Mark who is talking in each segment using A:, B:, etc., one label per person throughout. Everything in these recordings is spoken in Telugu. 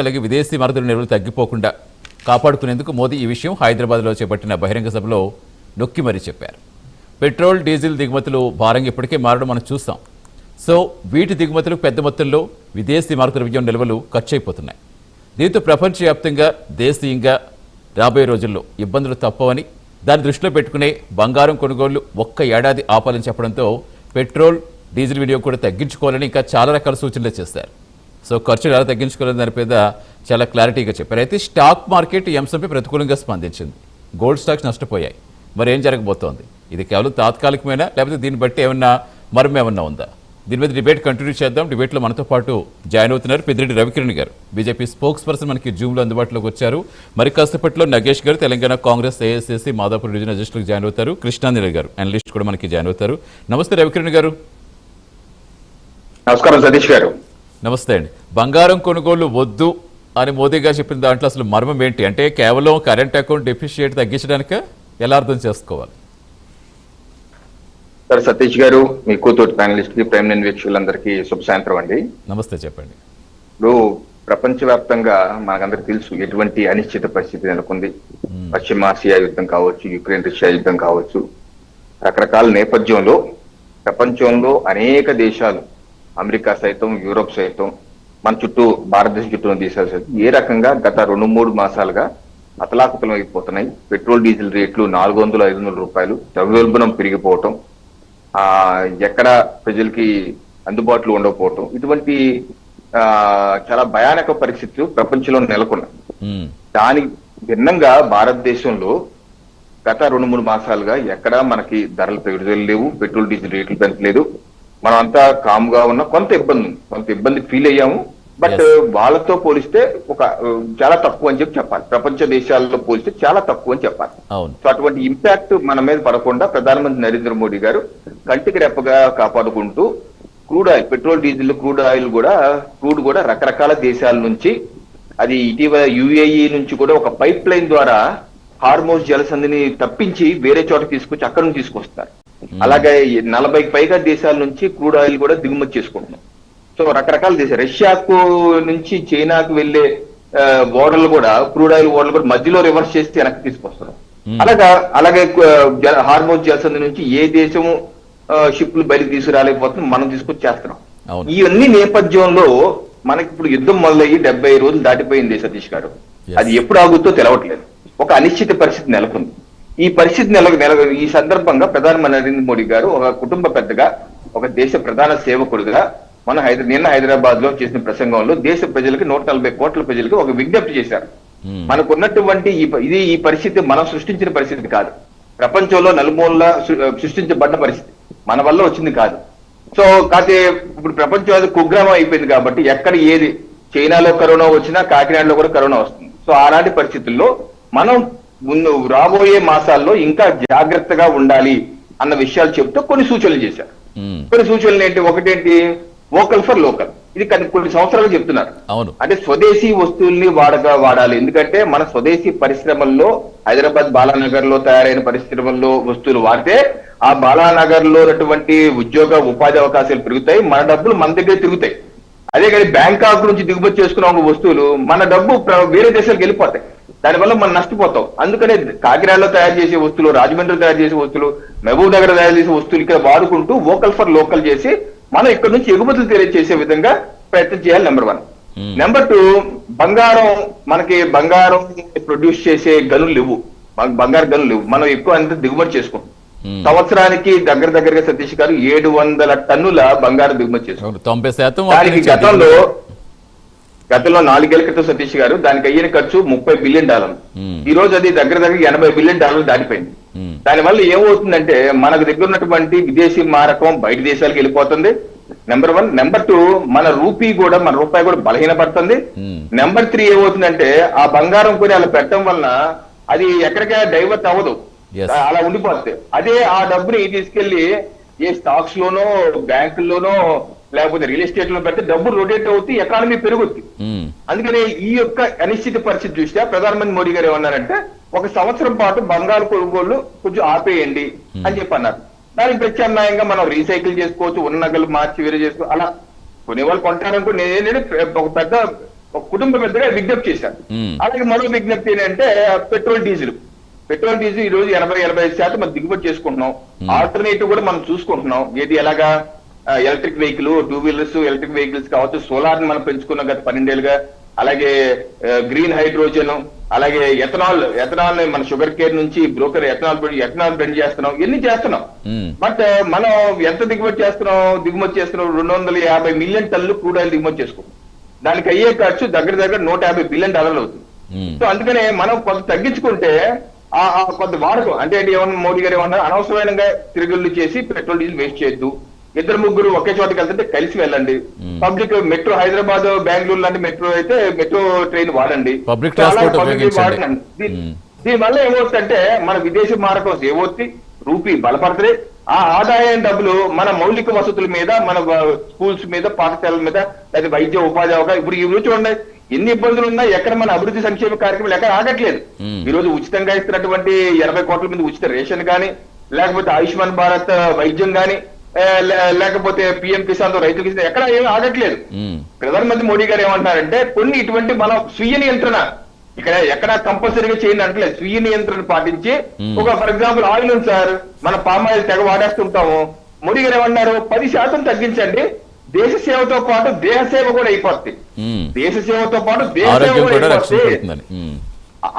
A: అలాగే విదేశీ మరదల నిల్వలు తగ్గిపోకుండా కాపాడుకునేందుకు మోదీ ఈ విషయం హైదరాబాద్లో చేపట్టిన బహిరంగ సభలో నొక్కి మరీ చెప్పారు. పెట్రోల్ డీజిల్ దిగుమతులు భారంగా ఇప్పటికే మారడం మనం చూస్తాం. సో వీటి దిగుమతులు పెద్ద మొత్తంలో విదేశీ మారక ద్రవ్యం నిల్వలు ఖర్చు అయిపోతున్నాయి. దీంతో ప్రపంచవ్యాప్తంగా దేశీయంగా రాబోయే రోజుల్లో ఇబ్బందులు తప్పవని, దాన్ని దృష్టిలో పెట్టుకునే బంగారం కొనుగోళ్లు ఒక్క ఏడాది ఆపాలని చెప్పడంతో పెట్రోల్ డీజిల్ వినియోగం కూడా తగ్గించుకోవాలని ఇంకా చాలా రకాల సూచనలు చేశారు. సో ఖర్చులు ఎలా తగ్గించుకోవాలని దాని మీద చాలా క్లారిటీగా చెప్పారు. అయితే స్టాక్ మార్కెట్ ఈ అంశంపై ప్రతికూలంగా స్పందించింది. గోల్డ్ స్టాక్స్ నష్టపోయాయి. మరి ఏం జరగబోతోంది? ఇది కేవలం తాత్కాలికమైనా లేకపోతే దీన్ని బట్టి ఏమన్నా మరమేమన్నా ఉందా? దీని మీద డిబేట్ కంటిన్యూ చేద్దాం. డిబేట్లో మనతో పాటు జాయిన్ అవుతున్నారు పెద్దిరెడ్డి రవికిరణ్ గారు, బీజేపీ స్పోక్స్ పర్సన్ మనకి జూమ్లో అందుబాటులోకి వచ్చారు. మరి కాసేపట్లో నగేష్ గారు, తెలంగాణ కాంగ్రెస్ ఏఐసిసి మాదాపూర్ డివిజన్ అధ్యక్షులకు జాయిన్ అవుతారు. కృష్ణాంజలి గారు అనలిస్ట్ కూడా మనకి జాయిన్ అవుతారు. నమస్తే రవికిరణ్ గారు.
B: నమస్కారం సతీష్ గారు.
A: నమస్తే అండి. బంగారం కొనుగోలు వద్దు అని మోదీ గారు చెప్పిన దాంట్లో అసలు మర్మం ఏంటి? అంటే కేవలం కరెంట్ అకౌంట్ డెఫిషియేట్ తగ్గించడానిక ఎలా అర్థం చేసుకోవాలి?
B: సార్ సతీష్ గారు, మీ కూతురు ప్యానలిస్ట్ కి, ప్రైమ్ లైన్ వీక్షకులందరికీ శుభ సాయంత్రం అండి.
A: నమస్తే, చెప్పండి.
B: ఇప్పుడు ప్రపంచవ్యాప్తంగా మనకందరికి తెలుసు ఎటువంటి అనిశ్చిత పరిస్థితి నెలకొంది. పశ్చిమాసియా యుద్ధం కావచ్చు, యుక్రెయిన్ రష్యా యుద్ధం కావచ్చు, రకరకాల నేపథ్యంలో ప్రపంచంలో అనేక దేశాలు, అమెరికా సైతం, యూరోప్ సైతం, మన చుట్టూ భారతదేశం చుట్టూ ఉన్న దేశాలు సైతం ఏ రకంగా గత 2-3 మాసాలుగా అతలాకుతలం అయిపోతున్నాయి. పెట్రోల్ డీజిల్ రేట్లు 400-500 రూపాయలు, ద్రవ్యోల్బణం పెరిగిపోవటం, ఎక్కడ ప్రజలకి అందుబాటులో ఉండకపోవటం, ఇటువంటి చాలా భయానక పరిస్థితులు ప్రపంచంలో నెలకొన్నాయి. దానికి భిన్నంగా భారతదేశంలో గత 2-3 మాసాలుగా ఎక్కడా మనకి ధరలు పెరుగుదల లేవు, పెట్రోల్ డీజిల్ రేట్లు పెంచలేదు. మనం అంతా కామ్గా ఉన్న కొంత ఇబ్బంది ఫీల్ అయ్యాము. బట్ వాళ్ళతో పోలిస్తే చాలా తక్కువ అని చెప్పాలి. ప్రపంచ దేశాలతో పోలిస్తే చాలా తక్కువ అని చెప్పాలి. సో అటువంటి ఇంపాక్ట్ మన మీద పడకుండా ప్రధానమంత్రి నరేంద్ర మోడీ గారు కంటికి రెప్పగా కాపాడుకుంటూ crude oil, petrol diesel, crude కూడా రకరకాల దేశాల నుంచి, అది ఇటీవల యుఏఈ నుంచి కూడా ఒక పైప్ లైన్ ద్వారా హార్మోజ్ జలసంధిని తప్పించి వేరే చోట తీసుకొచ్చి అక్కడ నుంచి తీసుకొస్తారు. అలాగే 40కి పైగా దేశాల నుంచి క్రూడ్ ఆయిల్ కూడా దిగుమతి చేసుకుంటున్నాం. సో రకరకాల దేశాలు, రష్యాకు నుంచి చైనాకు వెళ్లే ఓడలు కూడా, క్రూడ్ ఆయిల్ ఓడలు కూడా మధ్యలో రివర్స్ చేసి వెనక్కి తీసుకొస్తున్నాం. అలాగే హార్మోజ్ జలసంధి నుంచి ఏ దేశము షిప్లు బయటకు తీసుకురాలేకపోతున్నాం, మనం తీసుకొచ్చి చేస్తున్నాం. ఇవన్నీ నేపథ్యంలో మనకి ఇప్పుడు యుద్ధం మొదలయ్యి 70 రోజులు దాటిపోయింది సతీష్ గారు. అది ఎప్పుడు ఆగుతో తెలవట్లేదు. ఒక అనిశ్చిత పరిస్థితి నెలకొంది. ఈ పరిస్థితి ఈ సందర్భంగా ప్రధానమంత్రి నరేంద్ర మోడీ గారు ఒక కుటుంబ పెద్దగా, ఒక దేశ ప్రధాన సేవకుడిగా నిన్న హైదరాబాద్ లో చేసిన ప్రసంగంలో దేశ ప్రజలకి 140 కోట్ల ప్రజలకి ఒక విజ్ఞప్తి చేశారు. మనకున్నటువంటి ఈ పరిస్థితి మనం సృష్టించిన పరిస్థితి కాదు, ప్రపంచంలో నలుమూలలా సృష్టించబడ్డ పరిస్థితి, మన వల్ల వచ్చింది కాదు. సో కాకపోతే ఇప్పుడు ప్రపంచం కుగ్రామం అయిపోయింది కాబట్టి ఎక్కడ ఏది, చైనాలో కరోనా వచ్చినా కాకినాడలో కూడా కరోనా వస్తుంది. సో అలాంటి పరిస్థితుల్లో మనం రాబోయే మాసాల్లో ఇంకా జాగ్రత్తగా ఉండాలి అన్న విషయాలు చెప్తూ కొన్ని సూచనలు చేశారు. కొన్ని సూచనలు ఏంటి? ఒకటేంటి, వోకల్ ఫర్ లోకల్. ఇది కొన్ని సంవత్సరాలు చెప్తున్నారు. అంటే స్వదేశీ వస్తువుల్ని వాడాలి. ఎందుకంటే మన స్వదేశీ పరిశ్రమల్లో, హైదరాబాద్ బాలానగర్ లో తయారైన పరిశ్రమల్లో వస్తువులు వాడితే ఆ బాలానగర్ లో ఉన్నటువంటి ఉపాధి అవకాశాలు పెరుగుతాయి, మన డబ్బులు మన దగ్గర తిరుగుతాయి. అదే కానీ బ్యాంకాక్ నుంచి దిగుమతి చేసుకున్న వస్తువులు మన డబ్బు వేరే దేశాలకు వెళ్ళిపోతాయి, దానివల్ల మనం నష్టపోతాం. అందుకనే కాకినాడలో తయారు చేసే వస్తువులు, రాజమండ్రిలో తయారు చేసే వస్తువులు, మహబూబ్ నగర్ తయారు చేసే వస్తువులు ఇక్కడ వాడుకుంటూ వోకల్ ఫర్ లోకల్ చేసి మనం ఇక్కడ నుంచి ఎగుమతులు తెలియజేసే విధంగా ప్రయత్నం చేయాలి. నెంబర్ 1. నెంబర్ 2, బంగారం ప్రొడ్యూస్ చేసే గనులు లేవు, బంగారు గనులు లేవు, మనం ఎక్కువ అంత దిగుమతి చేసుకుంటాం. సంవత్సరానికి దగ్గరగా సతీష్ గారు 700 టన్నుల బంగారం దిగుమతి చేసుకుంటాం. దానికి గతంలో 4 ఏళ్ల క్రితం సతీష్ గారు దానికి అయ్యిన ఖర్చు $30 బిలియన్. ఈ రోజు అది దగ్గర $80 బిలియన్ దాటిపోయింది. దానివల్ల ఏమవుతుందంటే మనకు దగ్గర ఉన్నటువంటి విదేశీ మారకం బయట దేశాలకు వెళ్ళిపోతుంది. నెంబర్ 1. నెంబర్ 2, మన రూపాయి కూడా బలహీనపడుతుంది. నెంబర్ 3 ఏమవుతుందంటే ఆ బంగారం కొని అలా పెట్టడం వలన అది ఎక్కడికైనా డైవర్ట్ అవ్వదు, అలా ఉండిపోతుంది. అదే ఆ డబ్బుని తీసుకెళ్లి ఏ స్టాక్స్ లోనో, బ్యాంకుల్లోనో, లేకపోతే రియల్ ఎస్టేట్ లో పెడితే డబ్బు రొటేట్ అవుతుంది, ఎకానమీ పెరుగుద్ది. అందుకనే ఈ యొక్క అనిశ్చిత పరిస్థితి దృష్ట్యా ప్రధానమంత్రి మోడీ గారు ఏమన్నారంటే 1 సంవత్సరం పాటు బంగారు కొనుగోళ్లు కొంచెం ఆపేయండి అని చెప్పి అన్నారు. దానికి ప్రత్యామ్నాయంగా మనం రీసైకిల్ చేసుకోవచ్చు, ఉన్న నగలు మార్చి వేరే చేసుకోవచ్చు. అలా కొనేవాళ్ళు కొంటారనుకో, నేను ఒక పెద్ద ఒక కుటుంబ పెద్దగా విజ్ఞప్తి చేశారు. అలాగే మరో విజ్ఞప్తి ఏంటంటే పెట్రోల్ డీజిల్ ఈ రోజు 80-85% మనం దిగుబడి చేసుకుంటున్నాం. ఆల్టర్నేటివ్ కూడా మనం చూసుకుంటున్నాం. ఏది ఎలాగా electric vehicle, 2 wheelers, electric vehicles కావచ్చు, సోలార్ ని మనం పెంచుకున్నాం గత 12 ఏళ్ళుగా. అలాగే గ్రీన్ హైడ్రోజన్, అలాగే ఎథనాల్ మన షుగర్ కేర్ నుంచి బ్రోకర్ ఎథనాల్ బ్లెండ్ చేస్తున్నాం, ఇవన్నీ చేస్తున్నాం. బట్ మనం ఎంత దిగుమతి చేస్తున్నాం 250 మిలియన్ టన్నులు క్రూడ్ ఆయిల్ దిగుమతి చేసుకుంటాం. దానికి అయ్యే ఖర్చు దగ్గర $150 బిలియన్ అవుతుంది. సో అందుకనే మనం కొంత తగ్గించుకుంటే కొంత వాడకం అంటే ఏమన్నా మోడీ గారు ఏమన్నా అనవసరమైన తిరుగుళ్ళు చేసి పెట్రోల్ డీజిల్ వేస్ట్ చేయొద్దు. 2-3 ఒకే చోటకి వెళ్తుంటే కలిసి వెళ్ళండి. పబ్లిక్ మెట్రో హైదరాబాద్, బెంగళూరు లాంటి మెట్రో అయితే మెట్రో ట్రైన్ వాడండి. దీనివల్ల ఏమవుతుందంటే మన విదేశీ మారకం ఏమవుతుంది, రూపీ బలపడుతుంది. ఆ ఆదాయం డబ్బులు మన మౌలిక వసతుల మీద, మన స్కూల్స్ మీద, పాఠశాలల మీద, లేదా వైద్య ఉపాధి అవకాశం. ఇప్పుడు ఈ రోజు చూడండి ఎన్ని ఇబ్బందులు ఉన్నా ఎక్కడ మన అభివృద్ధి సంక్షేమ కార్యక్రమాలు ఎక్కడ ఆగట్లేదు. ఈ రోజు ఉచితంగా ఇస్తున్నటువంటి 80 కోట్ల మంది ఉచిత రేషన్ గాని, లేకపోతే ఆయుష్మాన్ భారత్ వైద్యం గాని, లేకపోతే పిఎం కిసాన్ తో రైతులకు ఎక్కడ ఏమీ ఆగట్లేదు. ప్రధానమంత్రి మోడీ గారు ఏమంటారంటే కొన్ని ఇటువంటి మన స్వీయ నియంత్రణ ఇక్కడ ఎక్కడ కంపల్సరీగా చేయండి అంటలేదు, స్వీయ నియంత్రణ పాటించి ఒక ఫర్ ఎగ్జాంపుల్ ఆయిల్ ఉంది సార్, మన పామ్ ఆయిల్ తెగ వాడేస్తుంటాము. మోడీ గారు ఏమన్నారు 10% తగ్గించండి, దేశ సేవతో పాటు దేహ సేవ కూడా అయిపోతుంది. దేశ సేవతో పాటు దేహ సేవ కూడా అయిపోతుంది.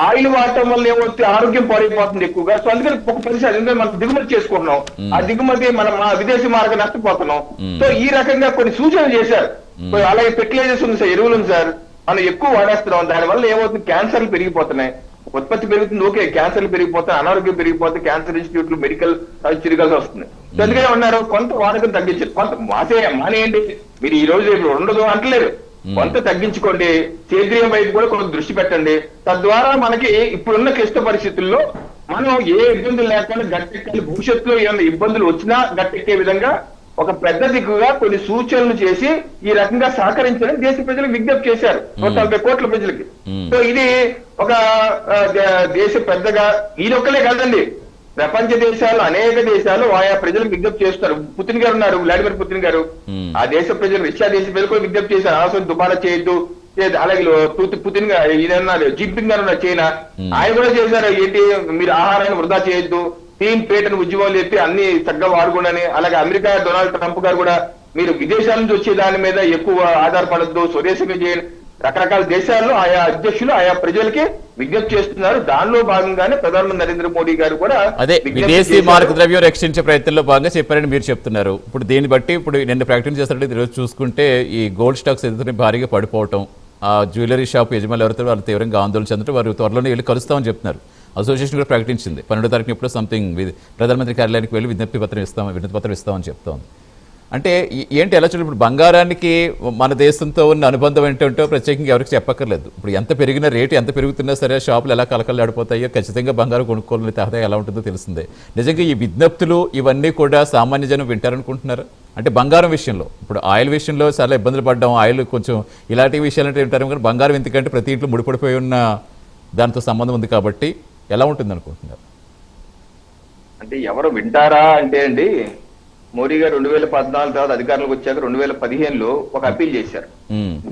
B: ఆయిల్ వాడటం వల్ల ఏమవుతుంది, ఆరోగ్యం పాడైపోతుంది ఎక్కువగా. సో అందుకని ఒక 10% మనం దిగుమతి చేసుకుంటున్నాం. ఆ దిగుమతి మనం విదేశీ మార్గం నష్టపోతున్నాం. సో ఈ రకంగా కొన్ని సూచనలు చేశారు. అలాగే ఫెర్టిలైజర్స్ ఉంది సార్, ఎరువులు ఉంది సార్, మనం ఎక్కువ వాడేస్తున్నాం. దానివల్ల ఏమవుతుంది, క్యాన్సర్లు పెరిగిపోతున్నాయి. ఉత్పత్తి పెరుగుతుంది, ఓకే, క్యాన్సర్లు పెరిగిపోతాయి, అనారోగ్యం పెరిగిపోతే క్యాన్సర్ ఇన్స్టిట్యూట్లు మెడికల్ తిరగాల్సి వస్తుంది. సో అందుకనే ఉన్నారు కొంత వాడకం తగ్గించారు. కొంత మానేయండి, మీరు ఈ రోజు ఉండదు అంటలేరు, కొంత తగ్గించుకోండి. సేంద్రియం వైపు కూడా కొంత దృష్టి పెట్టండి. తద్వారా మనకి ఇప్పుడున్న క్లిష్ట పరిస్థితుల్లో మనం ఏ ఇబ్బందులు లేకుండా గట్టెక్కాలి. భవిష్యత్తులో ఏమైనా ఇబ్బందులు వచ్చినా గట్టెక్కే విధంగా ఒక పెద్ద దిక్కుగా కొన్ని సూచనలు చేసి ఈ రకంగా సహకరించడం దేశ ప్రజలకు విజ్ఞప్తి చేశారు, 140 కోట్ల ప్రజలకి. సో ఇది ఒక దేశ పెద్దగా ఈయనొక్కలే కాదండి, ప్రపంచ దేశాలు అనేక దేశాలు ఆయా ప్రజలకు విజ్ఞప్తి చేస్తారు. పుతిన్ గారు ఉన్నారు, వ్లాడిమిర్ పుతిన్ గారు, ఆ దేశ ప్రజలు, రష్యా దేశ ప్రజలు కూడా విజ్ఞప్తి చేశారు, అనవసరం దుబారా చేయొద్దు. అలాగే పుతిన్ గారు ఈయన జింపింగ్ గారు ఉన్నారు చైనా, ఆయన కూడా చేశారు, ఏంటి మీరు ఆహారాన్ని వృధా చేయొద్దు, టీమ్ పేటను ఉద్యమాలు చెప్పి అన్ని చక్కగా వాడుకోండి. అలాగే అమెరికా డొనాల్డ్ ట్రంప్ గారు కూడా మీరు విదేశాల నుంచి వచ్చే దాని మీద ఎక్కువ ఆధారపడద్దు, స్వదేశంగా చేయండి. రకరకాల దేశాల్లో ఆయా అధ్యక్షులు ఆయా ప్రజలకి విజ్ఞప్తి చేస్తున్నారు. దానిలో భాగంగానే ప్రధానమంత్రి నరేంద్ర మోడీ గారు కూడా
A: అదే విదేశీ మారక ద్రవ్యం రక్షించే ప్రయత్నంలో భాగంగా చెప్పారని మీరు చెప్తున్నారు. ఇప్పుడు దీన్ని బట్టి ఇప్పుడు నిన్న ప్రకటన చేస్తున్నట్టు ఈరోజు చూసుకుంటే ఈ గోల్డ్ స్టాక్స్ ఎదుగుతున్న భారీగా పడిపోవటం, ఆ జ్యువెలరీ షాప్ యజమానులు ఎవరితో వాళ్ళు తీవ్రంగా ఆందోళన చెందడం, వారు త్వరలోనే వెళ్ళి కలుస్తామని చెప్తున్నారు. అసోసియేషన్ కూడా ప్రకటించింది 12వ తారీఖున ఇప్పుడు సంథింగ్ ప్రధానమంత్రి కార్యాలయానికి వెళ్ళి విజ్ఞప్తి పత్రం ఇస్తామని చెప్తాం. అంటే ఏంటి ఎలా చూడండి, ఇప్పుడు బంగారానికి మన దేశంతో ఉన్న అనుబంధం ఏంటంటో ప్రత్యేకంగా ఎవరికి చెప్పక్కర్లేదు. ఇప్పుడు ఎంత పెరిగిన రేటు ఎంత పెరుగుతున్నా సరే షాపులు ఎలా కలకలాడిపోతాయో, ఖచ్చితంగా బంగారం కొనుక్కోవాలని తహదా ఎలా ఉంటుందో తెలిసిందే. నిజంగా ఈ విజ్ఞప్తులు ఇవన్నీ కూడా సామాన్య జనం వింటారనుకుంటున్నారు? అంటే బంగారం విషయంలో ఇప్పుడు ఆయిల్ విషయంలో చాలా ఇబ్బందులు పడ్డాం, ఆయిల్ కొంచెం ఇలాంటి విషయాలు అంటే వింటారు, కానీ బంగారం ఎందుకంటే ప్రతి ఇంట్లో ముడిపడిపోయి ఉన్న దాంతో సంబంధం ఉంది కాబట్టి ఎలా ఉంటుంది అనుకుంటున్నారు?
B: అంటే ఎవరు వింటారా అంటే అండి, మోడీ గారు 2014 తర్వాత అధికారంలోకి వచ్చాక 2015లో ఒక అప్పీల్ చేశారు,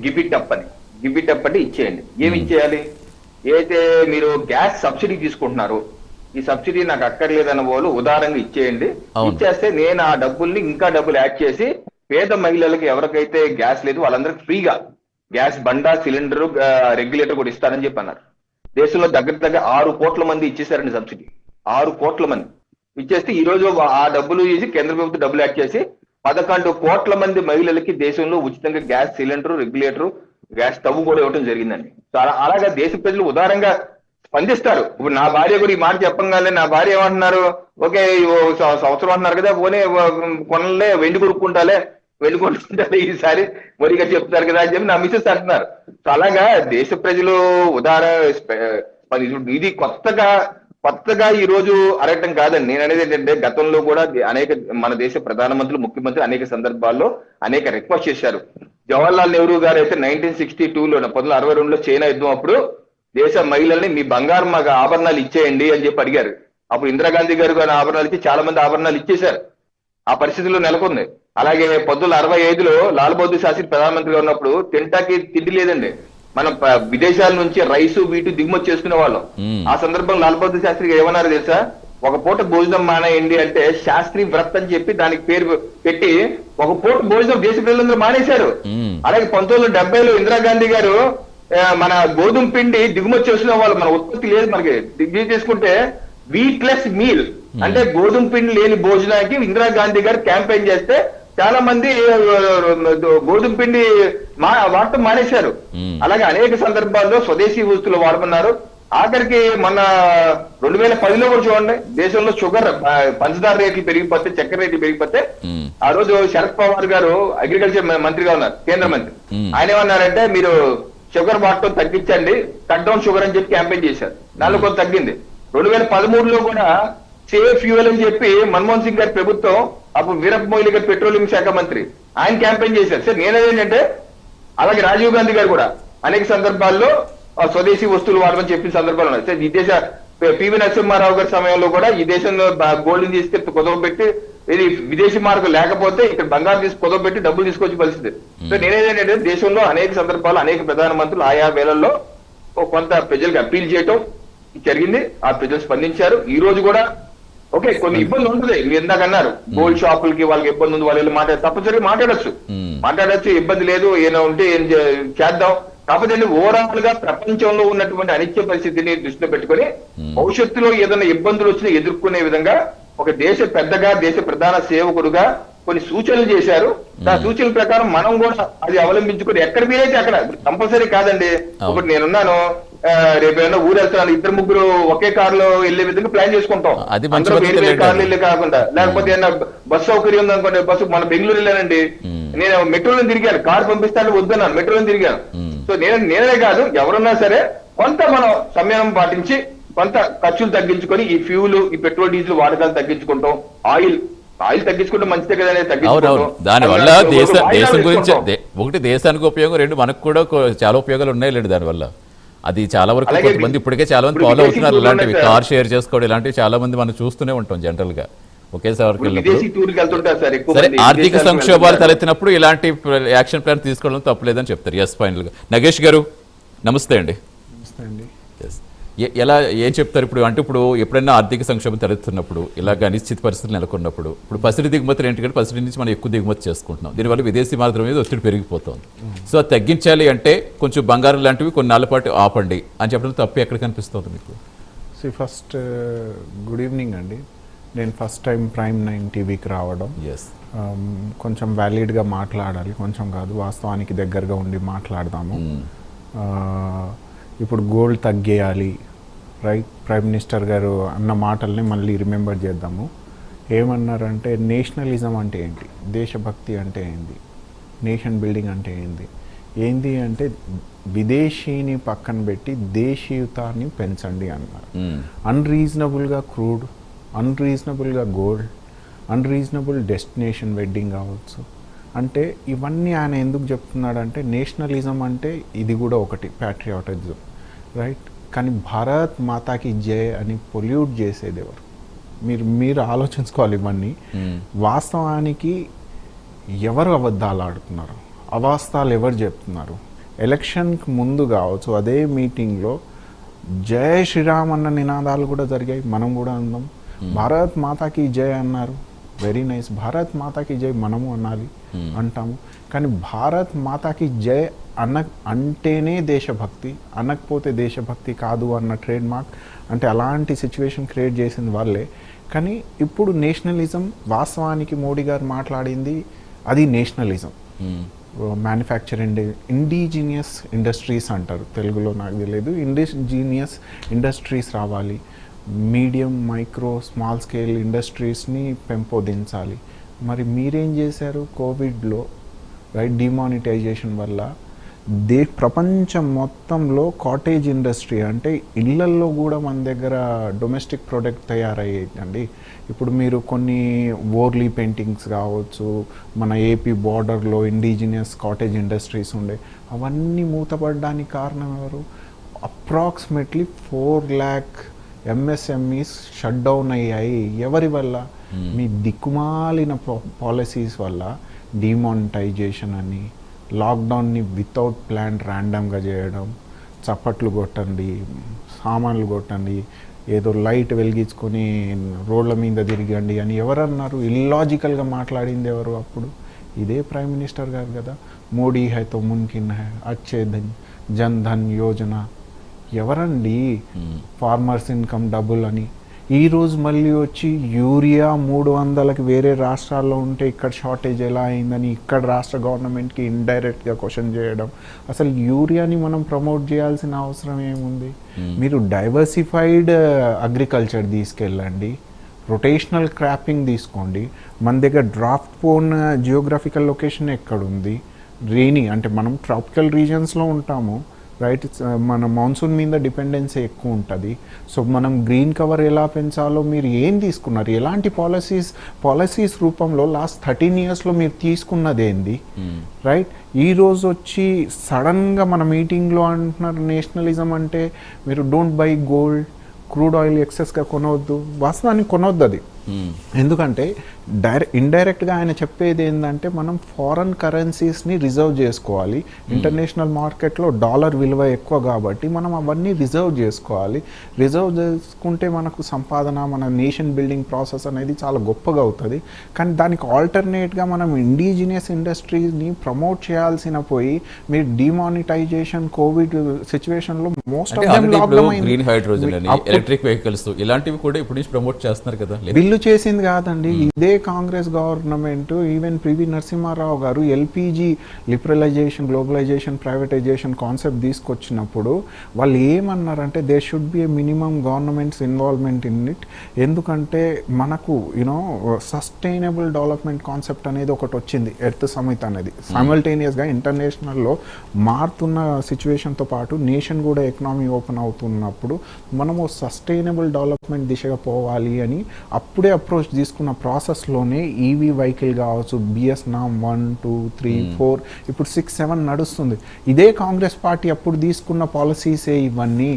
B: గివ్ ఇట్ అప్ అంటే ఇచ్చేయండి. ఏమి ఇచ్చేయాలి, ఏదైతే మీరు గ్యాస్ సబ్సిడీ తీసుకుంటున్నారు, ఈ సబ్సిడీ నాకు అక్కర్లేదన్న వాళ్ళు ఉదారంగా ఇచ్చేయండి. ఇచ్చేస్తే నేను ఆ డబ్బుల్ని ఇంకా డబ్బులు యాడ్ చేసి పేద మహిళలకు ఎవరికైతే గ్యాస్ లేదు వాళ్ళందరికీ ఫ్రీగా గ్యాస్ బండా, సిలిండర్, రెగ్యులేటర్ కూడా ఇస్తారని చెప్పి అన్నారు. దేశంలో దగ్గర 6 కోట్ల మంది ఇచ్చేసారండి సబ్సిడీ. 6 కోట్ల మంది ఇచ్చేస్తే ఈ రోజు ఆ డబ్బులు చేసి కేంద్ర ప్రభుత్వం డబ్బులు యాడ్ చేసి 11 కోట్ల మంది మహిళలకి దేశంలో ఉచితంగా gas cylinder, regulator, gas stove కూడా ఇవ్వడం జరిగిందండి. అలాగా దేశ ప్రజలు ఉదారంగా స్పందిస్తారు. ఇప్పుడు నా భార్య కూడా ఈ మాట చెప్పంగానే నా భార్య ఏమంటున్నారు, ఓకే సంవత్సరం అంటున్నారు కదా, పోనీ కొనలే వెండి కొనుక్కుంటాలే, ఈసారి మరిగా చెప్తారు కదా అని చెప్పి నా మిసెస్ అంటున్నారు. సో అలాగా దేశ ప్రజలు ఇది కొత్తగా ఈ రోజు అడగటం కాదండి. నేను అనేది ఏంటంటే గతంలో కూడా అనేక మన దేశ ప్రధానమంత్రులు, ముఖ్యమంత్రి అనేక సందర్భాల్లో అనేక రిక్వెస్ట్ చేశారు. జవహర్లాల్ నెహ్రూ గారు అయితే 1962లో 1962లో చైనా యుద్ధం అప్పుడు దేశ మహిళల్ని మీ బంగారం మాకు ఆభరణాలు ఇచ్చేయండి అని చెప్పి అడిగారు. అప్పుడు ఇందిరాగాంధీ గారు ఆభరణాలు ఇచ్చి చాలా మంది ఆభరణాలు ఇచ్చేశారు. ఆ పరిస్థితుల్లో నెలకొంది. అలాగే 1965లో లాల్ బహదూర్ శాస్త్రి ప్రధానమంత్రిగా ఉన్నప్పుడు తింటాకి తిండి లేదండి. మనం విదేశాల నుంచి రైసు వీటి దిగుమతి చేసుకునే వాళ్ళం. ఆ సందర్భంలో లాల్ బహదూర్ శాస్త్రి గారు ఏమన్నారు తెలుసా? ఒక పూట భోజనం మానేయండి అంటే శాస్త్రి వ్రత్ అని చెప్పి దానికి పేరు పెట్టి ఒక పూట భోజనం దేశ ప్రజలందరూ మానేశారు. అలాగే 1970లో ఇందిరాగాంధీ గారు మన గోధుమ పిండి దిగుమతి చేసుకునే వాళ్ళు, మన ఉత్పత్తి లేదు మనకి, దిగుమతి చేసుకుంటే వీట్లెస్ మీల్ అంటే గోధుమ పిండి లేని భోజనానికి ఇందిరాగాంధీ గారు క్యాంపెయిన్ చేస్తే చాలా మంది గోధుమ పిండి వాడటం మానేశారు. అలాగే అనేక సందర్భాల్లో స్వదేశీ వస్తువులు వాడమన్నారు. ఆఖరికి మన 2010లో కూడా చూడండి, దేశంలో షుగర్ పంచదార రేట్లు పెరిగిపోతే, చక్కెర రేట్లు పెరిగిపోతే ఆ రోజు శరద్ పవార్ గారు అగ్రికల్చర్ మంత్రిగా ఉన్నారు, కేంద్ర మంత్రి. ఆయన ఏమన్నారంటే మీరు షుగర్ వాడటం తగ్గించండి, కట్ డౌన్ షుగర్ అని చెప్పి క్యాంపెయిన్ చేశారు. దానిలో కొంత తగ్గింది. 2013లో కూడా సేఫ్ ఫ్యూయల్ అని చెప్పి మన్మోహన్ సింగ్ గారి ప్రభుత్వం, అప్పుడు వీరప్ప మొయిలీ గారు పెట్రోలియం శాఖ మంత్రి, ఆయన క్యాంపెయిన్ చేశారు. సార్ నేనేంటంటే అలాగే రాజీవ్ గాంధీ గారు కూడా అనేక సందర్భాల్లో స్వదేశీ వస్తువులు వాడమని చెప్పిన సందర్భాలు ఉన్నాయి. సార్ ఈ దేశ పివి నరసింహారావు గారి సమయంలో కూడా ఈ దేశంలో గోల్డ్ తీసుకెళ్తే కుదవబెట్టి, ఇది విదేశీ మార్గం లేకపోతే ఇక్కడ బంగారు తీసి కుదవబెట్టి డబ్బులు తీసుకొచ్చి పరిస్థితి. సో నేనేంటంటే దేశంలో అనేక సందర్భాలు అనేక ప్రధానమంత్రులు ఆయా వేళల్లో కొంత ప్రజలకు అప్పీల్ చేయటం జరిగింది. ఆ ప్రజలు స్పందించారు. ఈ రోజు కూడా ఓకే కొన్ని ఇబ్బంది ఉంటుంది. మీరు ఇందాక అన్నారు గోల్డ్ షాపులకి వాళ్ళకి ఇబ్బంది ఉంది, వాళ్ళు తప్పనిసరిగా మాట్లాడచ్చు, ఇబ్బంది లేదు, ఏమైనా ఉంటే ఏం చేద్దాం. కాకపోతే ఓవరాల్ గా ప్రపంచంలో ఉన్నటువంటి అనిత్య పరిస్థితిని దృష్టిలో పెట్టుకొని భవిష్యత్తులో ఏదైనా ఇబ్బందులు వచ్చినా ఎదుర్కొనే విధంగా ఒక దేశ పెద్దగా, దేశ ప్రధాన సేవకుడుగా కొన్ని సూచనలు చేశారు. ఆ సూచనల ప్రకారం మనం కూడా అది అవలంబించుకొని ఎక్కడ వీలైతే అక్కడ, కంపల్సరీ కాదండి. ఒకటి నేనున్నాను, రేపు ఏమైనా ఊరు వెళ్తున్నాను, 2-3 ఒకే కారులో వెళ్లే విధంగా ప్లాన్ చేసుకుంటాం. అందరూ వేరు వేరు కార్లు వెళ్ళే కాకుండా, లేకపోతే ఏమైనా బస్సు సౌకర్యం ఉందనుకోండి, బస్సు మన బెంగళూరు వెళ్ళానండి, నేను మెట్రోలో తిరిగాను, కారు పంపిస్తాను వద్దన్నాను, మెట్రోలో తిరిగాను. సో నేనే కాదు ఎవరున్నా సరే కొంత మనం సమయం పాటించి కొంత ఖర్చులు తగ్గించుకొని ఈ ఫ్యూల్, ఈ పెట్రోల్ డీజిల్ వాడకాలు తగ్గించుకుంటాం. ఆయిల్ తగ్గించుకుంటే మంచిదే కదా.
A: దానివల్ల దేశం గురించి ఒకటి దేశానికి ఉపయోగం, రెండు మనకు కూడా చాలా ఉపయోగాలు ఉన్నాయి లేండి దానివల్ల. అది చాలా వరకు కొంతమంది ఇప్పటికే చాలా మంది ఫాలో అవుతున్నారు. ఇలాంటివి కార్ షేర్ చేసుకోవడం ఇలాంటివి చాలా మంది మనం చూస్తూనే ఉంటాం జనరల్ గా ఒకేసారి వెళ్ళినప్పుడు. సరే, ఆర్థిక సంక్షోభాలు తలెత్తినప్పుడు ఇలాంటి యాక్షన్ ప్లాన్ తీసుకోవడం తప్పలేదని చెప్తారు. ఎస్, ఫైనల్ గా నగేష్ గారు నమస్తే అండి. ఎలా ఏం చెప్తారు ఇప్పుడు? అంటే ఇప్పుడు ఎప్పుడైనా ఆర్థిక సంక్షోభం తలెత్తున్నప్పుడు, ఇలాగ అనిశ్చిత పరిస్థితులు నెలకొన్నప్పుడు, ఇప్పుడు పసిడి దిగుమతులు ఏంటంటే పసిడి నుంచి మనం ఎక్కువ దిగుమతి చేసుకుంటున్నాం. దీనివల్ల విదేశీ మార్గం మీద ఒత్తిడి పెరిగిపోతుంది. సో అది తగ్గించాలి అంటే కొంచెం బంగారం లాంటివి కొన్ని నాళ్ళ పాటు ఆపండి అని చెప్పడం తప్పు ఎక్కడ కనిపిస్తుంది మీకు?
C: ఫస్ట్ గుడ్ ఈవినింగ్ అండి. నేను ఫస్ట్ టైం ప్రైమ్ 9 టీవీకి రావడం. కొంచెం వ్యాలిడ్గా మాట్లాడాలి, కొంచెం కాదు వాస్తవానికి దగ్గరగా ఉండి మాట్లాడదాము. ఇప్పుడు గోల్డ్ తగ్గేయాలి, రైట్? ప్రైమ్ మినిస్టర్ గారు అన్న మాటల్ని మళ్ళీ రిమెంబర్ చేద్దాము. ఏమన్నారంటే నేషనలిజం అంటే ఏంటి, దేశభక్తి అంటే ఏంది, నేషన్ బిల్డింగ్ అంటే ఏంది అంటే విదేశీని పక్కన పెట్టి దేశీయుతాన్ని పెంచండి అన్నారు. అన్రీజనబుల్గా క్రూడ్, అన్రీజనబుల్గా గోల్డ్, అన్రీజనబుల్ డెస్టినేషన్ వెడ్డింగ్ కావచ్చు. అంటే ఇవన్నీ ఆయన ఎందుకు చెప్తున్నాడంటే నేషనలిజం అంటే ఇది కూడా ఒకటి ప్యాట్రియాటిజం, రైట్? కానీ భారత్ మాతాకి జై అని పొల్యూట్ చేసేది ఎవరు? మీరు ఆలోచించుకోవాలి ఇవన్నీ. వాస్తవానికి ఎవరు అబద్ధాలు ఆడుతున్నారు, అవాస్తవాలు ఎవరు చెప్తున్నారు? ఎలక్షన్కి ముందు కావచ్చు అదే మీటింగ్లో జై శ్రీరామ్ అన్న నినాదాలు కూడా జరిగాయి. మనం కూడా అందాం. భారత్ మాతాకి జై అన్నారు, వెరీ నైస్. భారత్ మాతాకి జై మనము అనాలి, అంటాము. కానీ భారత్ మాతాకి జై అంటేనే దేశభక్తి, అనకపోతే దేశభక్తి కాదు అన్న ట్రేడ్ మార్క్. అంటే అలాంటి సిచ్యువేషన్ క్రియేట్ చేసింది వాళ్ళే. కానీ ఇప్పుడు నేషనలిజం, వాస్తవానికి మోడీ గారు మాట్లాడింది అది నేషనలిజం. మ్యానుఫ్యాక్చరింగ్ ఇండిజీనియస్ ఇండస్ట్రీస్ అంటారు తెలుగులో, నాకు తెలియదు. ఇండిజీనియస్ ఇండస్ట్రీస్ రావాలి, మీడియం, మైక్రో, స్మాల్ స్కేల్ ఇండస్ట్రీస్ని పెంపొందించాలి. మరి మీరేం చేశారు కోవిడ్లో, రైట్? డిమానిటైజేషన్ వల్ల ప్రపంచం మొత్తంలో కాటేజ్ ఇండస్ట్రీ అంటే ఇళ్లల్లో కూడా మన దగ్గర డొమెస్టిక్ ప్రోడక్ట్ తయారయ్యేదండి. ఇప్పుడు మీరు కొన్ని ఓర్లీ పెయింటింగ్స్ కావచ్చు, మన ఏపీ బార్డర్లో ఇండిజినియస్ కాటేజ్ ఇండస్ట్రీస్ ఉండే, అవన్నీ మూతపడడానికి కారణం ఎవరు? Approximately 4 lakh MSMEs shut down అయ్యాయి. ఎవరి వల్ల? మీ దిక్కుమాలిన పాలసీస్ వల్ల. డిమానిటైజేషన్ అని, లాక్డౌన్ని వితౌట్ ప్లాన్ ర్యాండమ్గా చేయడం, చప్పట్లు కొట్టండి, సామాన్లు కొట్టండి, ఏదో లైట్ వెలిగించుకొని రోడ్ల మీద తిరగండి అని ఎవరన్నారు? ఇల్లాజికల్గా మాట్లాడింది ఎవరు అప్పుడు? ఇదే ప్రైమ్ మినిస్టర్ గారు కదా. మోడీ హై తో ముమ్కిన్ హై, అచ్చే జన్ ధన్ యోజన. ఎవరండి ఫార్మర్స్ ఇన్కమ్ డబుల్ అని? ఈరోజు మళ్ళీ వచ్చి యూరియా 300కి వేరే రాష్ట్రాల్లో ఉంటే ఇక్కడ షార్టేజ్ ఎలా అయిందని ఇక్కడ రాష్ట్ర గవర్నమెంట్కి ఇండైరెక్ట్గా క్వశ్చన్ చేయడం. అసలు యూరియాని మనం ప్రమోట్ చేయాల్సిన అవసరం ఏముంది? మీరు డైవర్సిఫైడ్ అగ్రికల్చర్ తీసుకెళ్ళండి, రొటేషనల్ క్రాపింగ్ తీసుకోండి. మన దగ్గర డ్రాఫ్ట్ పోన్ జియోగ్రఫికల్ లొకేషన్ ఎక్కడుంది? రెయినీ అంటే మనం ట్రాపికల్ రీజన్స్లో ఉంటాము, రైట్? మన మాన్సూన్ మీద డిపెండెన్సీ ఎక్కువ ఉంటుంది. సో మనం గ్రీన్ కవర్ ఎలా పెంచాలో మీరు ఏం తీసుకున్నారు? ఎలాంటి పాలసీస్ రూపంలో లాస్ట్ 13 yearsలో మీరు తీసుకున్నది ఏంది, రైట్? ఈరోజు వచ్చి సడన్గా మన మీటింగ్లో అంటున్నారు నేషనలిజం అంటే మీరు don't buy gold, crude oil ఎక్సెస్గా కొనవద్దు. వాస్తవానికి కొనవద్దు అది. ఎందుకంటే ఇండైరెక్ట్గా ఆయన చెప్పేది ఏంటంటే మనం ఫారెన్ కరెన్సీస్ని రిజర్వ్ చేసుకోవాలి. ఇంటర్నేషనల్ మార్కెట్లో డాలర్ విలువ ఎక్కువ కాబట్టి మనం అవన్నీ రిజర్వ్ చేసుకోవాలి. రిజర్వ్ చేసుకుంటే మనకు సంపాదన, మన నేషన్ బిల్డింగ్ ప్రాసెస్ అనేది చాలా గొప్పగా అవుతుంది. కానీ దానికి ఆల్టర్నేట్గా మనం ఇండిజినియస్ ఇండస్ట్రీస్ని ప్రమోట్ చేయాల్సిన పోయి మీరు డిమానిటైజేషన్ కోవిడ్ సిచ్యువేషన్లో మోస్ట్ ఆఫ్ దెమ్ లాక్డౌన్ అయింది.
A: గ్రీన్ హైడ్రోజన్ అని, ఎలక్ట్రిక్ వెహికల్స్ ఇలాంటివి కూడా ఇప్పుడు నుంచి ప్రమోట్ చేస్తున్నారు కదా.
C: బిల్లు చేసింది కాదండి ఇదే Congress government. Even PV Narasimha Rao గారు LPG liberalisation, globalisation, privatisation concept తీసుకొచ్చినప్పుడు వాళ్ళు ఏమన్నారంటే they should be A minimum governments involvement in it. ఎందుకంటే మనకు యూనో సస్టైనబుల్ డెవలప్మెంట్ కాన్సెప్ట్ అనేది ఒకటి వచ్చింది, ఎర్త్ సమిట్ అనేది. సైమల్టేనియస్గా ఇంటర్నేషనల్లో మారుతున్న సిచ్యువేషన్తో పాటు నేషన్ కూడా ఎకనామీ ఓపెన్ అవుతున్నప్పుడు మనము సస్టైనబుల్ డెవలప్మెంట్ దిశగా పోవాలి అని అప్పుడే అప్రోచ్ తీసుకున్న ప్రాసెస్లోనే ఈవీ వెహికల్ కావచ్చు, బిఎస్ నామ్ 1, 2, 3, 4 ఇప్పుడు 6, 7 నడుస్తుంది. ఇదే కాంగ్రెస్ పార్టీ అప్పుడు తీసుకున్న పాలసీసే ఇవన్నీ.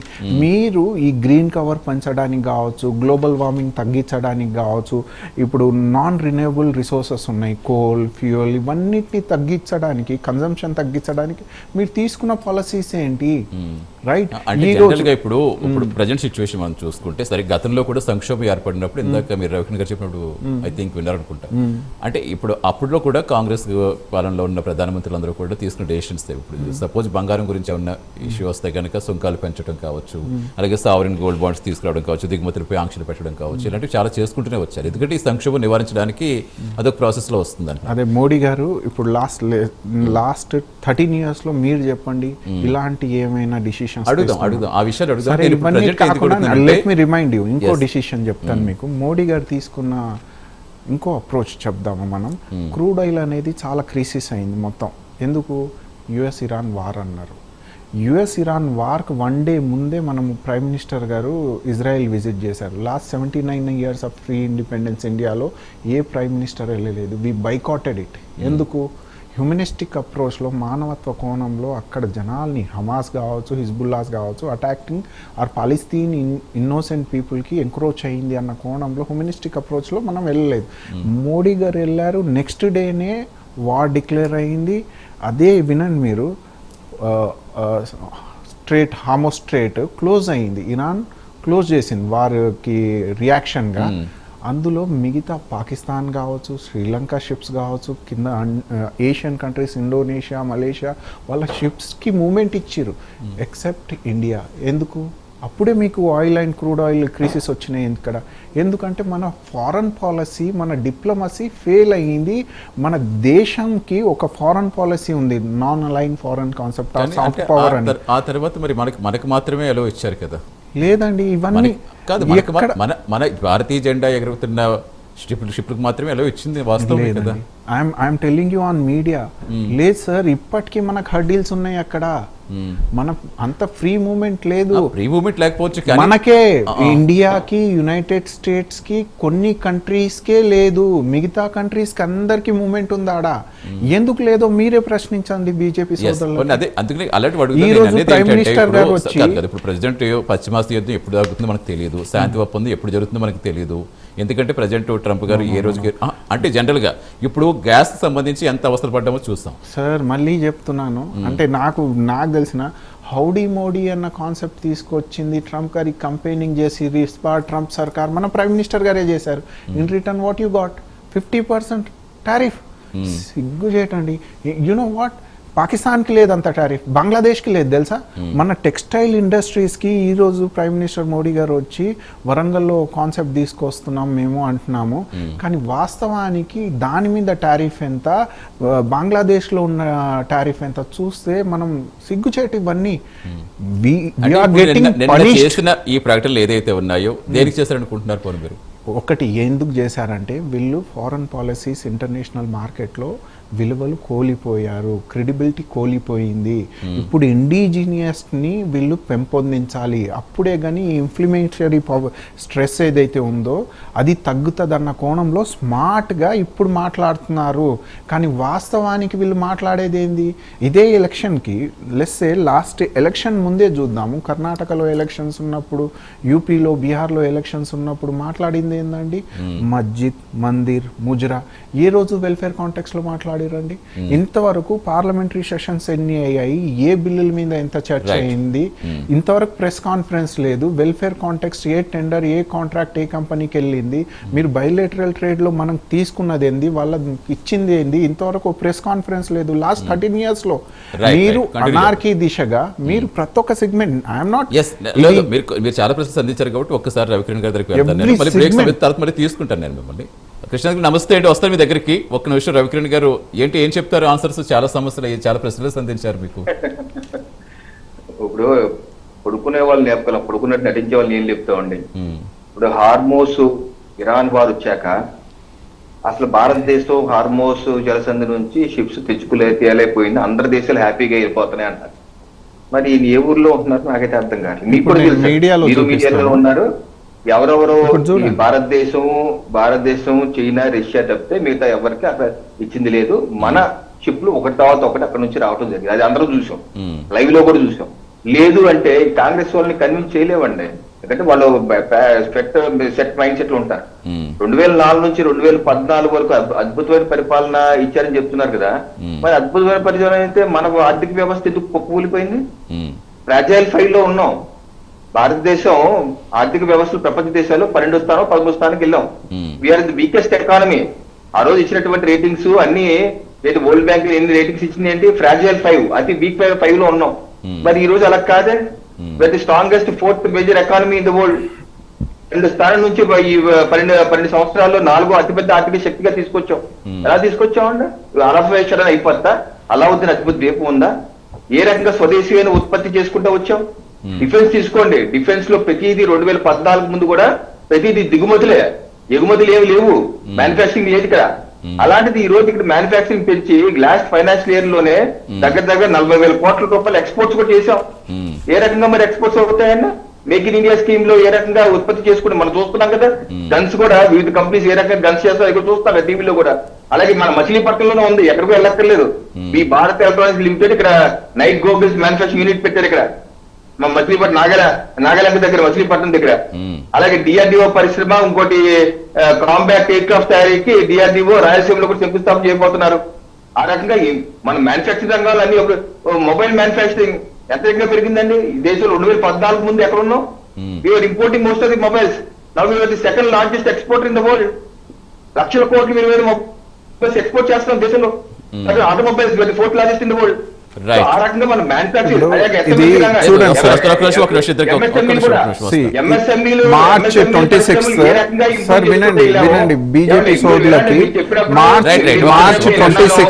C: మీరు ఈ గ్రీన్ కవర్ పెంచడానికి కావచ్చు, గ్లోబల్ వార్మింగ్ తగ్గించడానికి కావచ్చు, ఇప్పుడు నాన్ రిన్యూవబుల్ రిసోర్సెస్ ఉన్నాయి, కోల్, ఫ్యూయల్, ఇవన్నిటిని తగ్గించడానికి, కన్జంప్షన్ తగ్గించడానికి మీరు తీసుకున్న పాలసీస్ ఏంటి, రైట్?
A: ఇప్పుడు ప్రజెంట్ సిచ్యువేషన్ మనం చూసుకుంటే సరే, గతంలో కూడా సంక్షోభం ఏర్పడినప్పుడు ఇందాక మీరు రవికిరణ్ గారు చెప్పినప్పుడు ఐ థింక్ విన్నారనుకుంటా. అంటే ఇప్పుడు అప్పుడులో కూడా కాంగ్రెస్ పాలనలో ఉన్న ప్రధానమంత్రులందరూ కూడా తీసుకున్న డెసిషన్స్. ఇప్పుడు సపోజ్ బంగారం గురించి ఉన్న ఇష్యూ వస్తే కనుక సుంకాలు పెంచడం కావచ్చు, అలాగే సావరిన్ గోల్డ్ బాండ్స్ తీసుకురావడం కావచ్చు, దిగుమతులపై ఆంక్షలు పెట్టడం కావచ్చు, ఇలాంటివి చాలా చేసుకుంటూనే వచ్చారు. ఎందుకంటే ఈ సంక్షోభం నివారించడానికి అదొక ప్రాసెస్ లో వస్తుందండి.
C: అదే మోడీ గారు ఇప్పుడు లాస్ట్ 13 yearsలో మీరు చెప్పండి ఇలాంటి ఏమైనా డిసిషన్స్
A: అడుగుదాం ఆ విషయాలు అడుగుదాం.
C: లెట్ మీ రిమైండ్ యూ ఇంకో డిసిషన్ చెప్తాను మీకు. మోడీ గారు తీసుకున్న ఇంకో అప్రోచ్ చెప్దాము మనం. క్రూడ్ ఆయిల్ అనేది చాలా క్రైసిస్ అయింది మొత్తం. ఎందుకు? యుఎస్ ఇరాన్ వార్ అన్నారు. యుఎస్ ఇరాన్ వార్కి 1 day ముందే మనం ప్రైమ్ మినిస్టర్ గారు ఇజ్రాయెల్ విజిట్ చేశారు. Last 79 years of free independence ఇండియాలో ఏ ప్రైమ్ మినిస్టర్ వెళ్ళలేదు. వి బైకాటెడ్ ఇట్. ఎందుకు? హ్యూమనిస్టిక్ అప్రోచ్లో, మానవత్వ కోణంలో అక్కడ జనాల్ని, హమాస్ కావచ్చు, హిజ్బుల్లాస్ కావచ్చు, అటాకింగ్ ఆర్ పాలస్తీన్ ఇన్నోసెంట్ పీపుల్కి ఎంక్రోచ్ అయింది అన్న కోణంలో హ్యూమనిస్టిక్ అప్రోచ్లో మనం వెళ్ళలేదు. మోడీ గారు వెళ్ళారు, నెక్స్ట్ డేనే వార్ డిక్లేర్ అయింది. అదే వినండి మీరు, హార్మోజ్ స్ట్రేట్ క్లోజ్ అయింది, ఇరాన్ క్లోజ్ చేసింది వారికి రియాక్షన్గా. అందులో మిగతా పాకిస్తాన్ కావచ్చు, శ్రీలంక షిప్స్ కావచ్చు, కింద ఏషియన్ కంట్రీస్, ఇండోనేషియా, మలేషియా వాళ్ళ షిప్స్కి మూమెంట్ ఇచ్చారు, ఎక్సెప్ట్ ఇండియా. ఎందుకు? అప్పుడే మీకు oil and crude oil crisis వచ్చినాయి. ఇక్కడ ఎందుకంటే మన ఫారెన్ పాలసీ, మన డిప్లొమసీ ఫెయిల్ అయ్యింది. మన దేశంకి ఒక ఫారెన్ పాలసీ ఉంది, non align foreign concept of soft power అని.
A: ఆ తర్వాత మరి మనకు మాత్రమే అలో ఇచ్చారు కదా.
C: లేదండి, ఇవన్నీ
A: కాదు, మన భారతీయ జెండా ఎగురుతున్న షిప్లకు మాత్రమే అలో ఇచ్చింది వాస్తవం కదా.
C: I'm telling you on media. లేదు సార్, ఇప్పటికీ మనకు హర్డిల్స్ ఉన్నాయి అక్కడ. మన అంత ఫ్రీ మూవ్మెంట్ లేదు.
A: ఫ్రీ మూవ్మెంట్ లేకపోవచ్చు,
C: మనకే ఇండియాకి, యునైటెడ్ స్టేట్స్ కి, కొన్ని కంట్రీస్ కే లేదు. మిగతా కంట్రీస్ కి అందరికి మూవ్మెంట్ ఉంది ఆడ. ఎందుకు లేదో మీరే ప్రశ్నించండి బీజేపీ సోదరులు.
A: ఇప్పుడు ప్రెసిడెంట్ పశ్చిమాసియా యుద్ధం ఎప్పుడు జరుగుతుందో మనకు తెలియదు, శాంతి ఒప్పందం ఎప్పుడు జరుగుతుందో మనకు తెలియదు. ఎందుకంటే ప్రజెంట్ ట్రంప్ గారు ఏ రోజుకి అంటే జనరల్గా ఇప్పుడు గ్యాస్ సంబంధించి ఎంత అవసరం పడ్డామో చూస్తాం.
C: సార్ మళ్ళీ చెప్తున్నాను, అంటే నాకు తెలిసిన హౌడీ మోడీ అన్న కాన్సెప్ట్ తీసుకొచ్చింది ట్రంప్ గారి కంపెయినింగ్ చేసి ట్రంప్ సర్కార్ మన ప్రైమ్ మినిస్టర్ గారే చేశారు. In return what you got 50% tariff. సిగ్గు చేయటండి. యు నో వాట్, పాకిస్తాన్కి లేదు అంత టారిఫ్, బంగ్లాదేశ్కి లేదు తెలుసా. మన టెక్స్టైల్ ఇండస్ట్రీస్కి ఈరోజు ప్రైమ్ మినిస్టర్ మోడీ గారు వచ్చి వరంగల్లో కాన్సెప్ట్ తీసుకొస్తున్నాం మేము అంటున్నాము, కానీ వాస్తవానికి దాని మీద టారిఫ్ ఎంత, బంగ్లాదేశ్లో ఉన్న టారిఫ్ ఎంత చూస్తే మనం సిగ్గుచేటి ఇవన్నీ.
A: చేసిన ఈ ప్రకటనలు ఏదైతే ఉన్నాయో దేనికి చేశారనుకుంటున్నారు పోనీ మీరు?
C: ఒకటి ఎందుకు చేశారంటే వీళ్ళు ఫారెన్ పాలసీస్ ఇంటర్నేషనల్ మార్కెట్లో విలువలు కోల్పోయారు, క్రెడిబిలిటీ కోల్పోయింది. ఇప్పుడు ఇండిజినియస్ని వీళ్ళు పెంపొందించాలి, అప్పుడే కానీ ఇంప్లిమెంటరీ స్ట్రెస్ ఏదైతే ఉందో అది తగ్గుతుందన్న కోణంలో స్మార్ట్గా ఇప్పుడు మాట్లాడుతున్నారు. కానీ వాస్తవానికి వీళ్ళు మాట్లాడేది ఏంది? ఇదే ఎలక్షన్కి లెస్సే లాస్ట్ ఎలక్షన్ ముందే చూద్దాము, కర్ణాటకలో ఎలక్షన్స్ ఉన్నప్పుడు, యూపీలో బీహార్లో ఎలక్షన్స్ ఉన్నప్పుడు మాట్లాడింది ఏందండి? మస్జిద్, మందిర్, ముజ్రా. ఏ రోజు వెల్ఫేర్ కాంటెక్స్లో మాట్లాడారండి? ఇంతవరకు పార్లమెంటరీ సెషన్స్ ఎన్ని అయ్యాయి, ఏ బిల్లుల మీద ఎంత చర్చ అయింది, ఇంతవరకు ప్రెస్ కాన్ఫరెన్స్ లేదు. Welfare context a tender, A contract ఏ కంపెనీకి వెళ్ళింది, మీరు బయలేటరల్ ట్రేడ్ లో మనం తీసుకున్నది ఏంది, వాళ్ళ ఇచ్చింది ఏంది, ఇంతవరకు ప్రెస్ కాన్ఫరెన్స్ లేదు. లాస్ట్ 13 years లో మీరు అనార్కీ దిశగా మీరు ప్రతి ఒక్క సెగ్మెంట్ ఐఎమ్ నాట్
A: మీరు చాలా ప్రశ్నలు అందించారు కాబట్టి ఒక్కసారి రవికిరణ్ గారి దగ్గరికి వెళ్తాను, మళ్ళీ తీసుకుంటాను నేను మిమ్మల్ని. కృష్ణ నమస్తే అండి, వస్తాను మీ దగ్గరికి. ఒక్క నిమిషం రవికిరణ్ గారు ఏం చెప్తారు ఆన్సర్స్? చాలా సమస్యలు అయ్యాయి, చాలా ప్రశ్నలు సంధించారు మీకు.
B: ఇప్పుడు పడుకునే వాళ్ళు లేపగలం, పడుకున్నట్టు నటించే వాళ్ళు నేను చెప్తామండి. ఇప్పుడు హార్మోస్ ఇరాన్ వారు వచ్చాక అసలు భారతదేశం హార్మోస్ జలసంధి నుంచి షిప్స్ తేలైపోయింది, అందరి దేశాలు హ్యాపీగా వెళ్ళిపోతున్నాయి అంటారు. మరి ఈయన ఏ ఊర్లో ఉంటున్నారు నాకైతే అర్థం కాదు. మీకు కూడా తెలుసు, మీరు మీడియాలో ఉన్నారు. ఎవరెవరో భారతదేశం చైనా, రష్యా తప్పితే మిగతా ఎవరికి అక్కడ ఇచ్చింది లేదు. మన షిప్లు ఒకటి తర్వాత ఒకటి అక్కడ నుంచి రావడం జరిగింది, అది అందరూ చూసాం, లైవ్ లో కూడా చూసాం. లేదు అంటే కాంగ్రెస్ వాళ్ళని కన్విన్స్ చేయలేవండి, ఎందుకంటే వాళ్ళు సెట్ మైండ్ సెట్లు ఉంటారు. 2004 నుంచి 2014 వరకు అద్భుతమైన పరిపాలన ఇచ్చారని చెప్తున్నారు కదా. మరి అద్భుతమైన పరిపాలన అయితే మన ఆర్థిక వ్యవస్థ ఎందుకు కుప్పకూలిపోయింది? ఫ్రాజైల్ 5 లో ఉన్నాం. భారతదేశం ఆర్థిక వ్యవస్థలు ప్రపంచ దేశాల్లో 12వ స్థానం 13వ స్థానానికి వెళ్ళాం. We are the weakest economy. ఆ రోజు ఇచ్చినటువంటి రేటింగ్స్ అన్ని వరల్డ్ బ్యాంక్ ఎన్ని రేటింగ్స్ ఇచ్చింది ఏంటి? ఫ్రాజైల్ 5, అతి వీక్ 5 లో ఉన్నాం. మరి ఈ రోజు అలా కాదే, we are the strongest 4th major economy in the world. 2 స్థానం నుంచి ఈ 12 సంవత్సరాల్లో 4వ అతిపెద్ద ఆర్థిక శక్తిగా తీసుకొచ్చాం. ఎలా తీసుకొచ్చామండి? అలఫేషన్ అయిపోతా, అలావుద్దీన్ అతిపెద్ద ద్వీపం ఉందా? ఏ రకంగా స్వదేశీ ఉత్పత్తి చేసుకుంటూ వచ్చాం? డిఫెన్స్ తీసుకోండి, డిఫెన్స్ లో ప్రతిదీ 2014 ముందు కూడా ప్రతిదీ దిగుమతులే, ఎగుమతులు ఏమి లేవు, మ్యానుఫాక్చరింగ్ లేదు ఇక్కడ. అలాంటిది ఈ రోజు ఇక్కడ మ్యానుఫాక్చరింగ్ పెంచి లాస్ట్ ఫైనాన్షియల్ ఇయర్ లోనే దగ్గర 40,000 కోట్ల రూపాయలు ఎక్స్పోర్ట్స్ కూడా చేసాం. ఏ రకంగా మరి ఎక్స్పోర్ట్స్ అవుతాయన్నా? మేక్ ఇన్ ఇండియా స్కీమ్ లో ఏ రకంగా ఉత్పత్తి చేసుకుని మనం చూస్తున్నాం కదా. గన్స్ కూడా వివిధ కంపెనీస్ ఏ రకంగా గన్స్ చేస్తారో ఇక్కడ చూస్తాం కదా టీవీలో కూడా. అలాగే మన మచిలీపట్నంలోనే ఉంది, ఎక్కడికో వెళ్ళక్కర్లేదు. ఈ భారత్ ఎలక్ట్రానిక్స్ లిమిటెడ్ ఇక్కడ నైట్ గోగుల్స్ మ్యానుఫాక్చరింగ్ యూనిట్ పెట్టారు ఇక్కడ మచిలీపట్నం, నాగాలాండ్ దగ్గర, మచిలీపట్నం దగ్గర. అలాగే డిఆర్డిఓ పరిశ్రమ, ఇంకోటి కాంబాక్ట్ ఎయిర్ క్రాఫ్ట్ తయారీకి డిఆర్డిఓ రాయలసీమలో కూడా శంకుస్థాపన చేయబోతున్నారు. ఆ రకంగా మన మ్యానుఫాక్చరింగ్ రంగాలు అన్ని మొబైల్ మ్యానుఫాక్చరింగ్ ఎంత రకంగా పెరిగిందండి ఈ దేశంలో. 2014 ముందు ఎక్కడ ఉన్నాం? We are importing most of the mobiles. Now we are the second largest exporter in the world. లక్షల కోట్లు మీరు మొబైల్స్ ఎక్స్పోర్ట్ చేస్తున్నాం దేశంలో. Automobiles we are the 4th largest in the world. ఆ రకంగా మనం మ్యానుఫాక్చరింగ్
C: మార్చ్ 26 సార్ వినండి బీజేపీ సోదరులకి మార్చ్ 26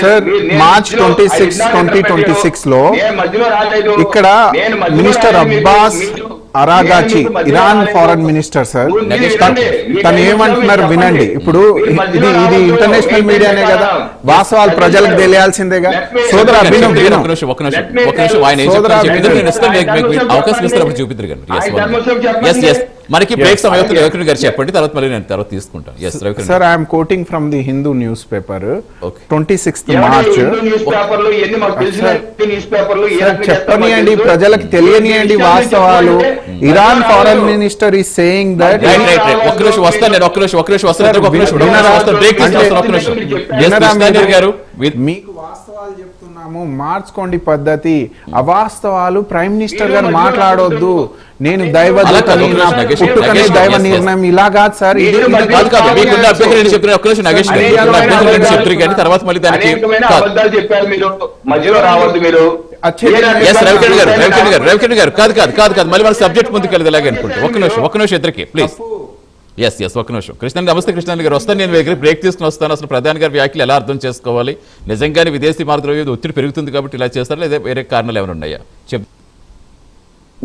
C: సార్, మార్చ్ 26, 2026 లో ఇక్కడ minister Abbas Araghchi, Iran foreign minister sir, తను ఏమంటున్నారు వినండి. ఇప్పుడు ఇది ఇంటర్నేషనల్ మీడియానే కదా, వాస్తవాలు ప్రజలకు తెలియాల్సిందేగా. సోదరా
A: అవకాశం ఇస్తారు చూపిద్దరు. మనకి బ్రేక్ సమయం అవుతుంది. రవికిరణ్ గారు చెప్పండి, తర్వాత మళ్ళీ నేను తర్వాత తీసుకుంటాను. Yes Ravikiran
C: sir, I'm quoting from the Hindu newspaper,
A: Okay.
C: 26th March.
B: న్యూస్ పేపర్లు ఎన్ని మాకు తెలిసిన న్యూస్ పేపర్లు
C: చెప్పనియండి, ప్రజలకు తెలియనియండి వాస్తవాలు. Iran foreign minister is saying that
A: right right right ఒక్క నిమిషం వస్తాను నేను, ఒక్క నిమిషం వస్తాను. బ్రేక్ తీసుకొస్తాను ఒక్క నిమిషం. ఎస్ కృష్ణారెడ్డి గారు
C: మీకు వాస్తవాలు చెప్తున్నాము, మార్చుకోండి పద్ధతి. అవాస్తవాలు ప్రైమ్ మినిస్టర్ గారు మాట్లాడొద్దు. నేను దైవదూతని, నా పుట్టుకనే దైవ నిర్ణయం, ఇలా కాదు సార్. ఇది
A: కాదు కాదు, మీకున్న అభ్యర్థులు ఏంటి చెప్తున్నారు? ఒక్క నిమిషం నాగేష్ గారు, మీకున్న అభ్యర్థులు ఏంటి చెప్తారు కానీ తర్వాత మళ్ళీ దానికి
B: అబద్ధాలు చెప్పారు మీరు, మధ్యలో రావద్దు మీరు.
A: ఎస్ రవికిరణ్ గారు, రవికిరణ్ గారు, రవికిరణ్ గారు, కాదు కాదు కాదు కాదు, మళ్ళీ మన సబ్జెక్ట్ ముందుకు వెళ్ళదు ఇలాగే అనుకుంటే. ఒక్క నిమిషం ఇద్దరికి ప్లీజ్. ఎస్ ఎస్ ఒక్క నిమిషం. కృష్ణన్ నమస్తే. కృష్ణన్ గారు వస్తాను, నేను దగ్గర బ్రేక్ తీసుకుని వస్తాను. అసలు ప్రధాని గారి వ్యాఖ్యలు ఎలా అర్థం చేసుకోవాలి? నిజంగానే విదేశీ మార్గద్రవ్యం ఒత్తిడి పెరుగుతుంది కాబట్టి ఇలా చేస్తారు, లేదా వేరే కారణాలు ఏమైనా ఉన్నాయా?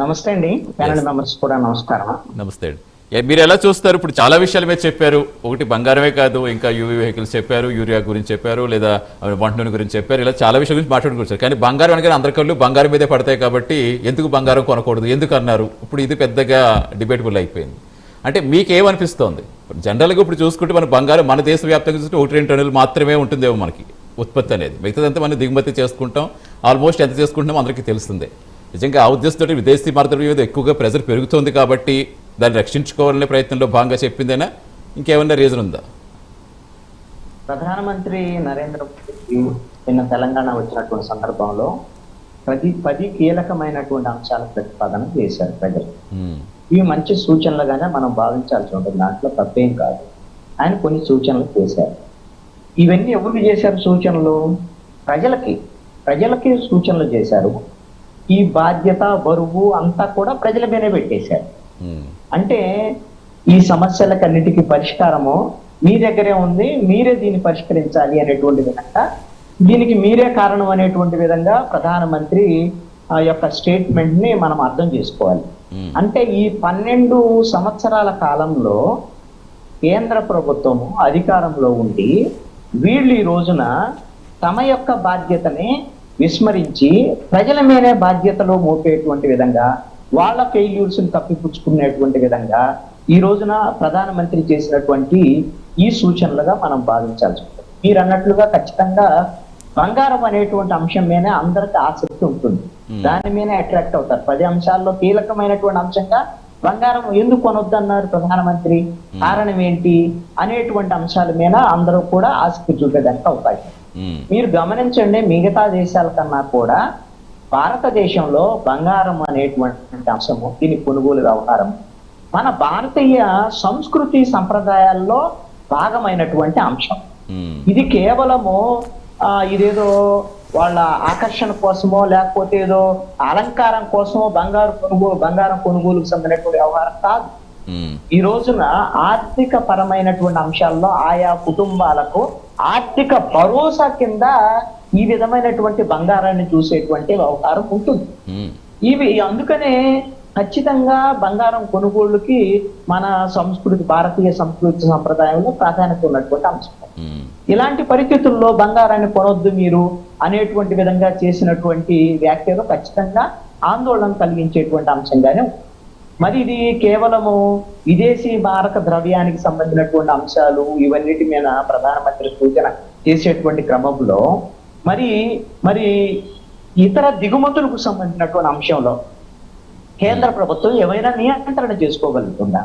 D: నమస్తే అండి, ప్యానల్ మెంబర్స్ కూడా నమస్కారం.
A: నమస్తే అండి. మీరు ఎలా చూస్తారు? ఇప్పుడు చాలా విషయాల మీద చెప్పారు. ఒకటి బంగారమే కాదు, ఇంకా యూవీ వెహికల్స్ చెప్పారు, యూరియా గురించి చెప్పారు, లేదా వంట నూనె గురించి చెప్పారు. ఇలా చాలా విషయాల గురించి మాట్లాడుకుంటారు. కానీ బంగారం అనగానే అందరి కళ్ళు బంగారం మీదే పడతాయి కాబట్టి ఎందుకు బంగారం కొనకూడదు, ఎందుకు అన్నారు? ఇప్పుడు ఇది పెద్దగా డిబేటబుల్ అయిపోయింది. అంటే మీకేమనిపిస్తోంది? జనరల్గా ఇప్పుడు చూసుకుంటే మన బంగారం మన దేశవ్యాప్తంగా చూసుకుంటే 1-2 టన్నులు మాత్రమే ఉంటుందేమో మనకి ఉత్పత్తి అనేది. మిగతాదంతా మనం దిగుమతి చేసుకుంటాం. ఆల్మోస్ట్ ఎంత చేసుకుంటామో అందరికీ తెలుస్తుంది. నిజంగా ఆ ఉద్దేశంతో విదేశీ మార్గద్రవ్యం మీద ఎక్కువగా ప్రెజర్ పెరుగుతోంది కాబట్టి దాన్ని రక్షించుకోవాలనే ప్రయత్నంలో భాగంగా చెప్పిందేనా, ఇంకేమన్నా రీజన్ ఉందా?
D: ప్రధానమంత్రి నరేంద్ర మోదీ నిన్న తెలంగాణ వచ్చినటువంటి సందర్భంలో 10 కీలకమైనటువంటి అంశాల ప్రతిపాదన చేశారు ప్రజలు. ఇవి మంచి సూచనలుగానే మనం భావించాల్సి ఉంటుంది, దాంట్లో తప్పేం కాదు. ఆయన కొన్ని సూచనలు చేశారు. ఇవన్నీ ఎవరికి చేశారు సూచనలు? ప్రజలకి సూచనలు చేశారు. ఈ బాధ్యత, బరువు అంతా కూడా ప్రజల మీదే పెట్టేశారు. అంటే ఈ సమస్యలకన్నిటికీ పరిష్కారము మీ దగ్గరే ఉంది, మీరే దీన్ని పరిష్కరించాలి అనేటువంటి విధంగా, దీనికి మీరే కారణం అనేటువంటి విధంగా ప్రధానమంత్రి ఆ యొక్క స్టేట్మెంట్ ని మనం అర్థం చేసుకోవాలి. అంటే ఈ 12 సంవత్సరాల కాలంలో కేంద్ర ప్రభుత్వము అధికారంలో ఉండి వీళ్ళు ఈ రోజున తమ యొక్క బాధ్యతని విస్మరించి ప్రజల మీదే బాధ్యతలో మోపేటువంటి విధంగా, వాళ్ళ ఫెయిల్యూర్స్ ని కప్పిపుచ్చుకునేటువంటి విధంగా ఈ రోజున ప్రధానమంత్రి చేసినటువంటి ఈ సూచనలుగా మనం భావించాల్సి ఉంటుంది. మీరు అన్నట్లుగా ఖచ్చితంగా బంగారం అనేటువంటి అంశం మీద అందరికి ఆసక్తి ఉంటుంది, దాని మీద అట్రాక్ట్ అవుతారు. 10 అంశాల్లో కీలకమైనటువంటి అంశంగా బంగారం ఎందుకు కొనొద్దన్నారు ప్రధానమంత్రి, కారణం ఏంటి అనేటువంటి అంశాల మీద అందరూ కూడా ఆసక్తి చూపేదానికి అవకాశం. మీరు గమనించండి, మిగతా దేశాల కన్నా కూడా భారతదేశంలో బంగారం అనేటువంటి అంశము, దీని కొనుగోలు వ్యవహారం మన భారతీయ సంస్కృతి సంప్రదాయాల్లో భాగమైనటువంటి అంశం. ఇది కేవలము ఇదేదో వాళ్ళ ఆకర్షణ కోసమో లేకపోతే ఏదో అలంకారం కోసమో బంగారం కొనుగోలుకు సంబంధించినటువంటి వ్యవహారం కాదు. ఈ రోజున ఆర్థిక పరమైనటువంటి అంశాల్లో ఆయా కుటుంబాలకు ఆర్థిక భరోసా కింద ఈ విధమైనటువంటి బంగారాన్ని చూసేటువంటి వ్యవహారం ఉంటుంది. ఇవి అందుకనే ఖచ్చితంగా బంగారం కొనుగోలుకి మన భారతీయ సంస్కృతి సంప్రదాయంలో ప్రాధాన్యత ఉన్నటువంటి అంశం. ఇలాంటి పరిస్థితుల్లో బంగారాన్ని కొనొద్దు మీరు అనేటువంటి విధంగా చేసినటువంటి వ్యాఖ్యలు ఖచ్చితంగా ఆందోళన కలిగించేటువంటి అంశంగానే. మరి ఇది కేవలము విదేశీ మారక ద్రవ్యానికి సంబంధించినటువంటి అంశాలు ఇవన్నిటి మీద ప్రధానమంత్రి సూచన చేసేటువంటి క్రమంలో మరి ఇతర దిగుమతులకు సంబంధించినటువంటి అంశంలో కేంద్ర ప్రభుత్వం ఏమైనా నియంత్రణ చేసుకోగలుగుతుందా?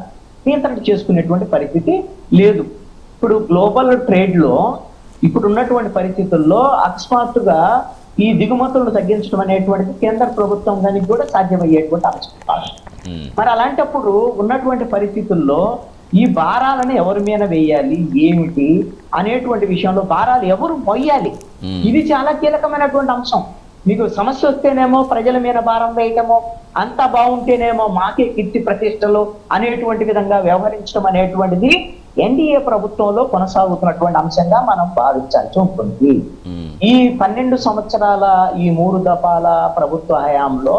D: నియంత్రణ చేసుకునేటువంటి పరిస్థితి లేదు. ఇప్పుడు గ్లోబల్ ట్రేడ్ లో ఇప్పుడు ఉన్నటువంటి పరిస్థితుల్లో అకస్మాత్తుగా ఈ దిగుమతులను తగ్గించడం అనేటువంటిది కేంద్ర ప్రభుత్వం దానికి కూడా సాధ్యమయ్యేటువంటి అంశం కాదు. మరి అలాంటప్పుడు ఉన్నటువంటి పరిస్థితుల్లో ఈ భారాలను ఎవరి మీద వేయాలి, ఏమిటి అనేటువంటి విషయంలో భారాలు ఎవరు మొయ్యాలి, ఇది చాలా కీలకమైనటువంటి అంశం. మీకు సమస్య వస్తేనేమో ప్రజల మీద భారం వేయటమో, అంతా బాగుంటేనేమో మాకే కీర్తి ప్రతిష్టలు అనేటువంటి విధంగా వ్యవహరించడం అనేటువంటిది ఎన్డీఏ ప్రభుత్వంలో కొనసాగుతున్నటువంటి అంశంగా మనం భావించాల్సి ఉంటుంది. ఈ 12 సంవత్సరాల ఈ 3 దఫాల ప్రభుత్వ హయాంలో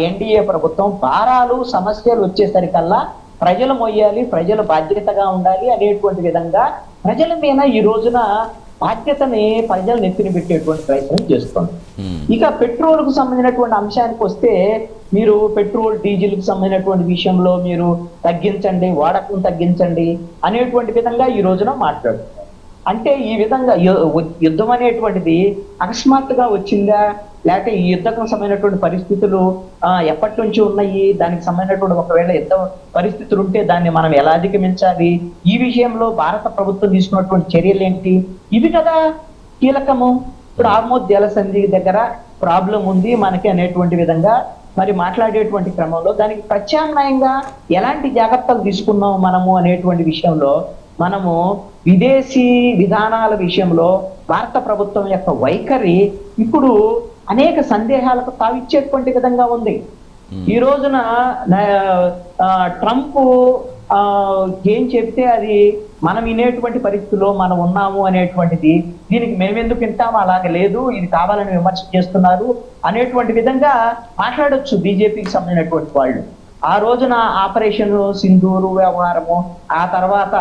D: ఎన్డీఏ ప్రభుత్వం భారాలు సమస్యలు వచ్చేసరికల్లా ప్రజలు మొయ్యాలి, ప్రజలు బాధ్యతగా ఉండాలి అనేటువంటి విధంగా ప్రజల మీద ఈ రోజున బాధ్యతని ప్రజలు నెత్తిన పెట్టేటువంటి ప్రయత్నం చేస్తుంది. ఇక పెట్రోల్ కు సంబంధించినటువంటి అంశానికి వస్తే మీరు పెట్రోల్ డీజిల్ కు సంబంధించినటువంటి విషయంలో మీరు తగ్గించండి, వాడకం తగ్గించండి అనేటువంటి విధంగా ఈ రోజున మాట్లాడుతున్నారు. అంటే ఈ విధంగా యుద్ధం అనేటువంటిది అకస్మాత్తుగా వచ్చిందా, లేకపోతే ఈ యుద్ధకు సంబంధించినటువంటి పరిస్థితులు ఎప్పటి నుంచి ఉన్నాయి, దానికి సంబంధించినటువంటి ఒకవేళ యుద్ధ పరిస్థితులు ఉంటే దాన్ని మనం ఎలా అధిగమించాలి, ఈ విషయంలో భారత ప్రభుత్వం తీసుకున్నటువంటి చర్యలు ఏంటి, ఇవి కదా కీలకము. ఇప్పుడు హార్మోజ్ జలసంధి దగ్గర ప్రాబ్లం ఉంది మనకి అనేటువంటి విధంగా మరి మాట్లాడేటువంటి క్రమంలో దానికి ప్రత్యామ్నాయంగా ఎలాంటి జాగ్రత్తలు తీసుకున్నాం మనము అనేటువంటి విషయంలో మనము విదేశీ విధానాల విషయంలో భారత ప్రభుత్వం యొక్క వైఖరి ఇప్పుడు అనేక సందేహాలకు తావిచ్చేటువంటి విధంగా ఉంది. ఈ రోజున ట్రంప్ ఏం చెప్తే అది మనం వినేటువంటి పరిస్థితుల్లో మనం ఉన్నాము అనేటువంటిది, దీనికి మేమెందుకు వింటాము, అలాగే లేదు, ఇది కావాలని విమర్శ చేస్తున్నారు అనేటువంటి విధంగా మాట్లాడొచ్చు బీజేపీకి సంబంధించినటువంటి వాళ్ళు. ఆ రోజున ఆపరేషన్ సింధూరు వ్యవహారము, ఆ తర్వాత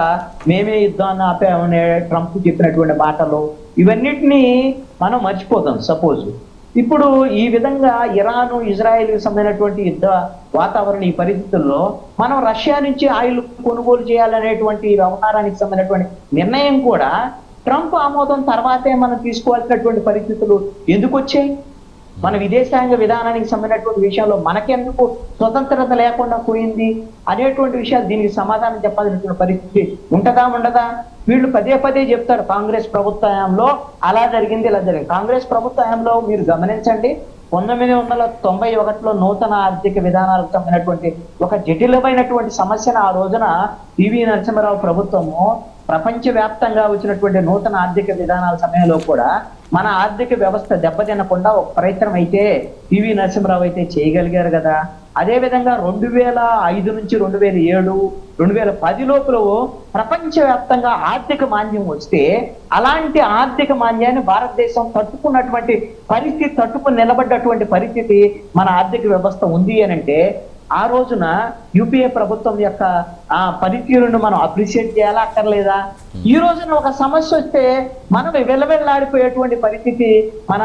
D: మేమే యుద్ధాన్ని ఆపామనే ట్రంప్ చెప్పినటువంటి మాటలు, ఇవన్నిటినీ మనం మర్చిపోతాం. సపోజ్ ఇప్పుడు ఈ విధంగా ఇరాను ఇజ్రాయెల్ సంబంధించినటువంటి యుద్ధ వాతావరణం, ఈ పరిస్థితుల్లో మనం రష్యా నుంచి ఆయిల్ కొనుగోలు చేయాలనేటువంటి వ్యవహారానికి సంబంధించినటువంటి నిర్ణయం కూడా ట్రంప్ ఆమోదం తర్వాతే మనం తీసుకోవాల్సినటువంటి పరిస్థితులు ఎందుకు వచ్చాయి? మన విదేశాంగ విధానానికి సంబంధించినటువంటి విషయంలో మనకెందుకు స్వతంత్రత లేకుండా పోయింది అనేటువంటి విషయాలు, దీనికి సమాధానం చెప్పాల్సినటువంటి పరిస్థితి ఉంటదా ఉండదా? వీళ్ళు పదే పదే చెప్తారు కాంగ్రెస్ ప్రభుత్వ హయాంలో అలా జరిగింది, ఇలా జరిగింది. కాంగ్రెస్ ప్రభుత్వ హయాంలో మీరు గమనించండి, 1991లో నూతన ఆర్థిక విధానాలకు సంబంధించినటువంటి ఒక జటిలమైనటువంటి సమస్యను ఆ రోజున పివి నరసింహారావు ప్రభుత్వము ప్రపంచవ్యాప్తంగా వచ్చినటువంటి నూతన ఆర్థిక విధానాల సమయంలో కూడా మన ఆర్థిక వ్యవస్థ దెబ్బతినకుండా ఒక ప్రయత్నం అయితే పివి నరసింహారావు అయితే చేయగలిగారు కదా. అదేవిధంగా 2005 నుంచి 2007, 2010 లోపల ప్రపంచవ్యాప్తంగా ఆర్థిక మాంద్యం వస్తే అలాంటి ఆర్థిక మాంద్యాన్ని భారతదేశం తట్టుకున్నటువంటి పరిస్థితి, తట్టుకుని నిలబడ్డటువంటి పరిస్థితి మన ఆర్థిక వ్యవస్థ ఉంది అని అంటే ఆ రోజున యూపీఏ ప్రభుత్వం యొక్క పనితీరును మనం అప్రిషియేట్ చేయాలా అక్కర్లేదా? ఈ రోజున ఒక సమస్య వస్తే మనం వెల్లవెల్లాడిపోయేటువంటి పరిస్థితి మన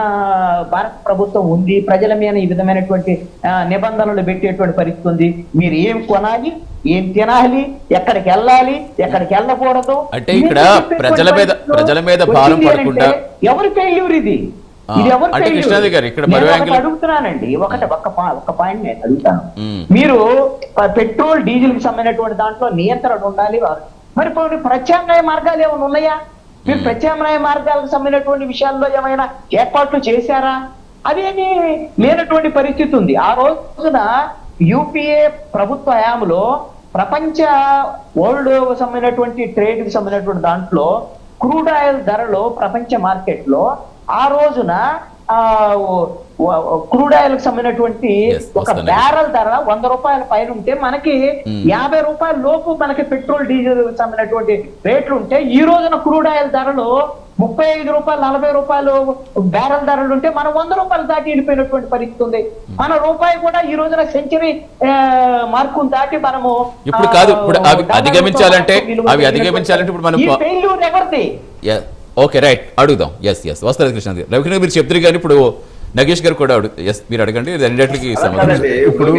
D: భారత ప్రభుత్వం ఉంది. ప్రజల మీద ఈ విధమైనటువంటి నిబంధనలు పెట్టేటువంటి పరిస్థితి ఉంది. మీరు ఏం కొనాలి, ఏం తినాలి, ఎక్కడికి వెళ్ళాలి, ఎక్కడికి వెళ్ళకూడదు
A: అంటే ఇక్కడ ప్రజల మీద భారం పడకుండా
D: ఎవరి ఫెయిల్యూర్ ఇది? ఇది ఎవరు అడుగుతున్నానండి. ఒక పాయింట్ నేను అడుగుతాను. మీరు పెట్రోల్ డీజిల్ కి సంబంధించినటువంటి దాంట్లో నియంత్రణ ఉండాలి. మరి ప్రత్యామ్నాయ మార్గాలు ఏమైనా ఉన్నాయా? మీరు ప్రత్యామ్నాయ మార్గాలకు సంబంధించినటువంటి విషయాల్లో ఏమైనా ఏర్పాట్లు చేశారా? అదేమీ లేనటువంటి పరిస్థితి ఉంది. ఆ రోజున యూపీఏ ప్రభుత్వ హయాంలో ప్రపంచ వరల్డ్ సంబంధించినటువంటి ట్రేడ్ కి సంబంధించినటువంటి దాంట్లో క్రూడ్ ఆయిల్ ధరలో ప్రపంచ మార్కెట్ లో ఆ రోజున క్రూడ్ ఆయిల్ కి సంబంధించినటువంటి ఒక బ్యారల్ ధర 100 రూపాయల పైన ఉంటే మనకి 50 రూపాయల లోపు మనకి పెట్రోల్ డీజిల్ సంబంధించినటువంటి రేట్లు ఉంటే ఈ రోజున క్రూడ్ ఆయిల్ ధరలు 35 రూపాయలు 40 రూపాయలు బ్యారల్ ధరలు ఉంటే మనం 100 రూపాయలు దాటి వెళ్ళిపోయినటువంటి పరిస్థితి ఉంది. మన రూపాయి కూడా ఈ రోజున సెంచరీ మార్కును దాటి మనము
A: ఇప్పుడు కాదు, ఇప్పుడు అవి అధిగమించాలంటే ఇప్పుడు మనం
D: ఫెయిల్యూర్ ఎవరిది?
A: ఓకే రైట్, అడుగుదాం. ఎస్ వస్తారు కృష్ణ గారు. రవికిరణ్ గారు మీరు చెప్తారు కానీ ఇప్పుడు నగేష్ గారు కూడా మీరు అడగండి, రెండింటికి సమాధానం.
C: ఇప్పుడు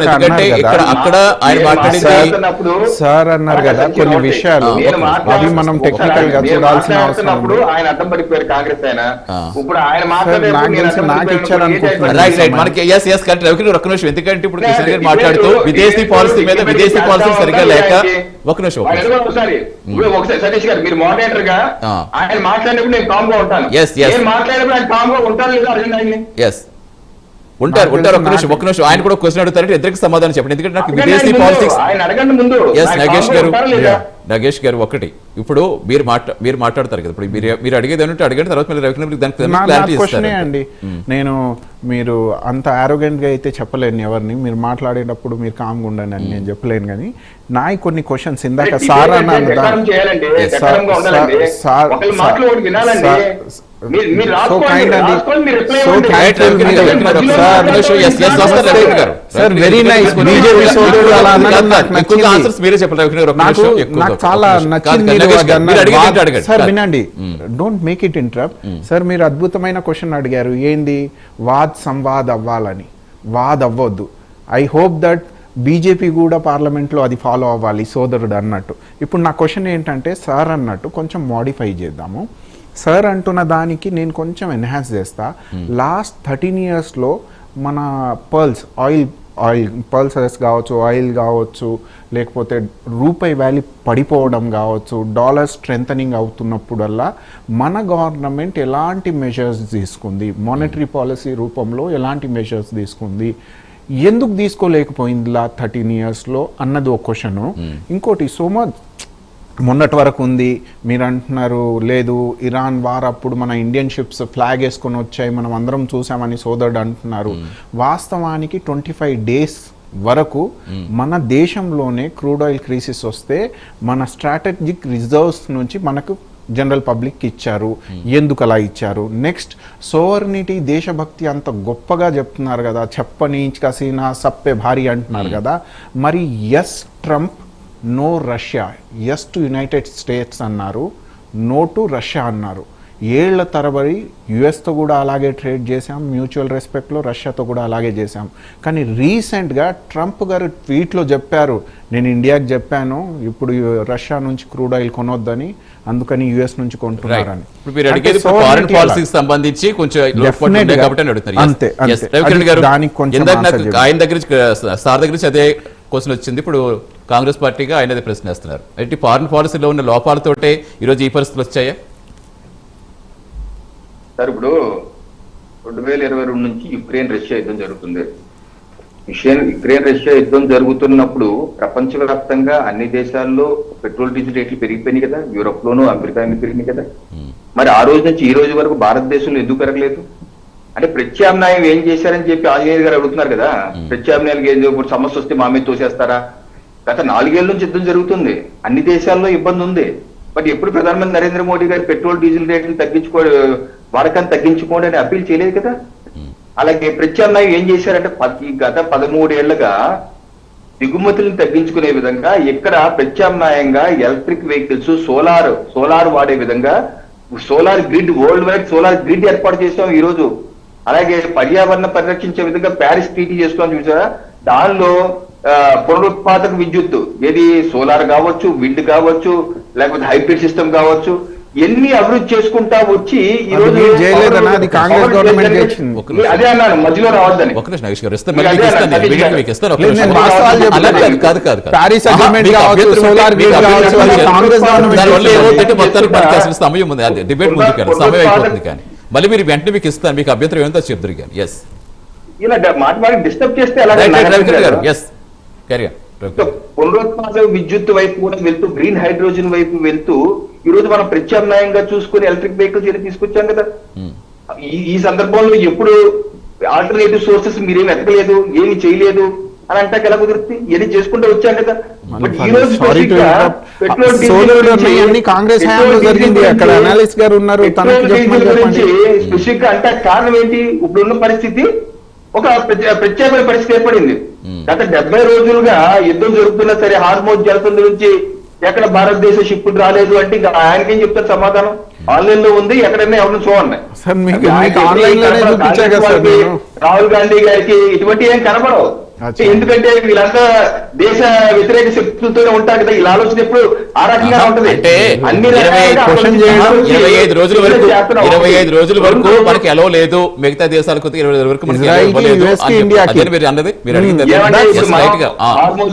A: ఎందుకంటే అక్కడ ఆయన మాట్లాడింది
C: సార్ అన్నారు కదా కొన్ని విషయాలు, అవి మనం టెక్నికల్ గా చూడాల్సిన అవసరం ఉంది.
B: ఆయన అడ్డం పడిపోయారు కాంగ్రెస్ ఆయన. ఇప్పుడు ఆయన
C: నాకు ఇచ్చారనుకుంటున్నాను.
A: రైట్ మనకి ఎస్ కానీ రవికిరణ్ ఒక్క నిమిషం, ఎందుకంటే ఇప్పుడు కృష్ణ గారు మాట్లాడుతూ విదేశీ పాలసీ మీద విదేశీ పాలసీ సరిగ్గా లేక ఒక నిమిషం
B: ఒకసారి సతీష్ గారు మీరు మోడరేటర్ గా ఆయన మాట్లాడినప్పుడు నేను కామ్ గా ఉంటాను. మాట్లాడినప్పుడు ఆయన కామ్ గా ఉంటారు లేదా అడగండి.
A: ఉంటారు ఒక్క నిమిషం ఆయన కూడా క్వశ్చన్ అడుగుతారంటే ఇద్దరికి సమాధానం చెప్పండి, ఎందుకంటే నాకు విదేశీ పాలిటిక్స్.
B: ఆయన అడగండి ముందు.
A: నగేష్ గారు ఒకటి, ఇప్పుడు మీరు మాట్లాడతారు కదా, ఇప్పుడు మీరు అడిగేది అంటే అడగండి, తర్వాత మళ్ళీ రవికిరణ్ దానికి క్లారిటీ ఇస్తారు
C: అండి. నేను మీరు అంత ఆరోగెంట్ గా అయితే చెప్పలేను ఎవరిని, మీరు మాట్లాడేటప్పుడు మీరు కామ్గా ఉండండి అని నేను చెప్పలేను. కానీ నాయి కొన్ని క్వశ్చన్స్ ఇందాక సార్ అన్నారు సార్ వెరీ నైస్. బీజేపీ సోదరుడు అలా అనడం నాకు నచ్చింది.
A: ఆన్సర్స్ మీరే చెప్పండి రవికిరణ్ గారు, ఒక్క
C: నాకు
A: నిమిషం, ఎక్కువ
C: నాకు
A: కాదు,
C: చాలా
A: ఒక్క నిమిషం.
C: నచ్చింది
A: కాదు,
C: మీరు
A: నగేష్
C: అది
A: గారు, మీరు
C: అన్నారు.
A: అడిగేది అడగండి.
C: సార్
A: కాదు.
C: వినండి, don't make it interrupt. Sir మీరు అద్భుతమైన క్వశ్చన్ అడిగారు, ఏంది వాద్ సంవాద్ అవ్వాలని. వాద్ అవ్వద్దు. ఐ హోప్ దట్ బీజేపీ కూడా పార్లమెంట్లో అది ఫాలో అవ్వాలి సోదరుడు అన్నట్టు. ఇప్పుడు నా క్వశ్చన్ ఏంటంటే సార్ అన్నట్టు కొంచెం మోడిఫై చేద్దాము. సార్ అంటున్న దానికి నేను కొంచెం ఎన్హాన్స్ చేస్తా. లాస్ట్ 13 yearsలో మన ఆయిల్ పల్సెస్ కావచ్చు, ఆయిల్ కావచ్చు, లేకపోతే రూపాయి వాల్యూ పడిపోవడం కావచ్చు, డాలర్ స్ట్రెంథనింగ్ అవుతున్నప్పుడల్లా మన గవర్నమెంట్ ఎలాంటి మెజర్స్ తీసుకుంది, మానిటరీ పాలసీ రూపంలో ఎలాంటి మెజర్స్ తీసుకుంది, ఎందుకు తీసుకోలేకపోయింది 13 yearsలో అన్నది ఒక క్వశ్చను. ఇంకోటి మొన్నటి వరకు ఉంది మీరు అంటున్నారు, లేదు ఇరాన్ వార్ అప్పుడు మన ఇండియన్ షిప్స్ ఫ్లాగ్ వేసుకొని వచ్చాయి, మనం అందరం చూసామని సోదరుడు అంటున్నారు. వాస్తవానికి 25 days వరకు మన దేశంలోనే క్రూడ్ ఆయిల్ క్రైసిస్ వస్తే మన స్ట్రాటజిక్ రిజర్వ్స్ నుంచి మనకు జనరల్ పబ్లిక్ ఇచ్చారు. ఎందుకు అలా ఇచ్చారు? నెక్స్ట్ సోవర్నిటీ, దేశభక్తి అంత గొప్పగా చెప్తున్నారు కదా, చెప్పని కసీనా సప్పే భారీ అంటున్నారు కదా. మరి yes Trump, no Russia, yes to United States అన్నారు, నో టు రష్యా అన్నారు. ఏళ్ల తరబడి యుఎస్తో కూడా అలాగే ట్రేడ్ చేశాం, మ్యూచువల్ రెస్పెక్ట్లో రష్యాతో కూడా అలాగే చేశాం. కానీ రీసెంట్గా ట్రంప్ గారు ట్వీట్లో చెప్పారు, నేను ఇండియాకి చెప్పాను ఇప్పుడు రష్యా నుంచి క్రూడ్ ఆయిల్ కొనొద్దని, అందుకని యుఎస్ నుంచి కొంటున్నారని.
A: ఇప్పుడు మీరు అడిగేది ఫారెన్ పాలసీకి సంబంధించి కొంచెం లోటుపాట్లు ఉన్నాయి కాబట్టి అడుగుతున్నారు.
C: అంతే,
A: Yes, రవికిరణ్ గారు,
C: దానికి కొంచెం
A: ఇందాక
C: answer
A: నాకు ఆయన దగ్గర సార్ దగ్గర నుంచి అదే క్వశ్చన్ వచ్చింది. ఇప్పుడు కాంగ్రెస్ పార్టీగా ఆయన అదే ప్రశ్న వేస్తున్నారు. అంటే ఫారెన్ పాలసీలో ఉన్న లోపాలతోటే ఈరోజు ఈ పరిస్థితులు వచ్చాయా?
B: సార్ ఇప్పుడు 2022 నుంచి యుక్రెయిన్ రష్యా యుద్ధం జరుగుతుంది. యుక్రెయిన్ రష్యా యుద్ధం జరుగుతున్నప్పుడు ప్రపంచవ్యాప్తంగా అన్ని దేశాల్లో పెట్రోల్ డీజిల్ రేట్లు పెరిగిపోయినాయి కదా, యూరోప్ లోను అమెరికాలో పెరిగినాయి కదా. మరి ఆ రోజు నుంచి ఈ రోజు వరకు భారతదేశంలో ఎందుకు పెరగలేదు? అంటే ప్రత్యామ్నాయం ఏం చేశారని చెప్పి ఆంజనేయ గారు అడుగుతున్నారు కదా. ప్రత్యామ్నాయాలకు ఏం ఇప్పుడు సమస్య వస్తే మా మీద తోసేస్తారా? గత 4 ఏళ్ల నుంచి యుద్ధం జరుగుతుంది, అన్ని దేశాల్లో ఇబ్బంది ఉంది. బట్ ఎప్పుడు ప్రధానమంత్రి నరేంద్ర మోడీ గారు పెట్రోల్ డీజిల్ రేట్లు వాడకాన్ని తగ్గించుకోండి అని అప్పీల్ చేయలేదు కదా. అలాగే ప్రత్యామ్నాయం ఏం చేశారంటే గత 13 ఏళ్లుగా దిగుమతులను తగ్గించుకునే విధంగా ఇక్కడ ప్రత్యామ్నాయంగా ఎలక్ట్రిక్ వెహికల్స్, సోలార్ వాడే విధంగా solar grid, world wide solar grid ఏర్పాటు చేసాం ఈ రోజు. అలాగే పర్యావరణ పరిరక్షించే విధంగా ప్యారిస్ ట్రీటీ చేసుకోవాలని చూసారా, దానిలో పునరుత్పాదక విద్యుత్, ఏది సోలార్ కావచ్చు, విండ్ కావచ్చు, లేకపోతే హైబ్రిడ్ సిస్టమ్ కావచ్చు, ఎన్ని అభివృద్ధి చేసుకుంటా వచ్చి ఈ రోజు అదే అన్నాను మధ్యలో రావద్దని.
A: సమయం ఉంది, డిబేట్ ముందుకు సమయం అయిపోతుంది. కానీ మళ్ళీ మీరు వెంటనే మీకు ఇస్తాను, మీకు అభ్యంతరం ఏంటో చెప్తారు. కానీ ఎస్
B: ఇలా మాట డిస్టర్బ్ చేస్తే పునరుత్పాదక విద్యుత్ వైపు కూడా వెళ్తూ, గ్రీన్ హైడ్రోజన్ వైపు వెళ్తూ ఈ రోజు మనం ప్రత్యామ్నాయంగా చూసుకుని ఎలక్ట్రిక్ వెహికల్స్ తీసుకొచ్చాం కదా. ఈ సందర్భంలో ఎప్పుడు ఆల్టర్నేటివ్ సోర్సెస్ మీరేమి ఎత్తలేదు, ఏమి చేయలేదు అని అంటే ఎలా కుదురుతుంది? ఇవన్నీ చేసుకుంటూ వచ్చాం కదా. బట్ ఈ రోజు
C: కాంగ్రెస్
B: స్పెసిఫిక్ గా అంటే కారణం ఏంటి? ఇప్పుడున్న పరిస్థితి ఒక ప్రత్యేకమైన పరిస్థితి ఏర్పడింది. గత 70 రోజులుగా యుద్ధం జరుగుతున్నా సరే హార్మోజ్ జలసంధి నుంచి ఎక్కడ భారతదేశ షిప్పులు రాలేదు అంటే ఇంకా ఆయనకేం చెప్తారు సమాధానం? ఆన్లైన్ లో ఉంది, ఎక్కడైనా ఎవరిని చూడండి. రాహుల్ గాంధీ గారికి ఇటువంటి ఏం కనబడవు. ఎందుకంటే వీళ్ళంతా దేశ వ్యతిరేక శక్తులతోనే ఉంటారు కదా. ఇలా ఆలోచన ఎప్పుడు ఆ రకంగా ఉంటుంది. అన్ని
A: 25 రోజుల వరకు మనకి ఎలా లేదు, మిగతా దేశాలకు 20 రోజుల వరకు మనకి అన్నది మీరు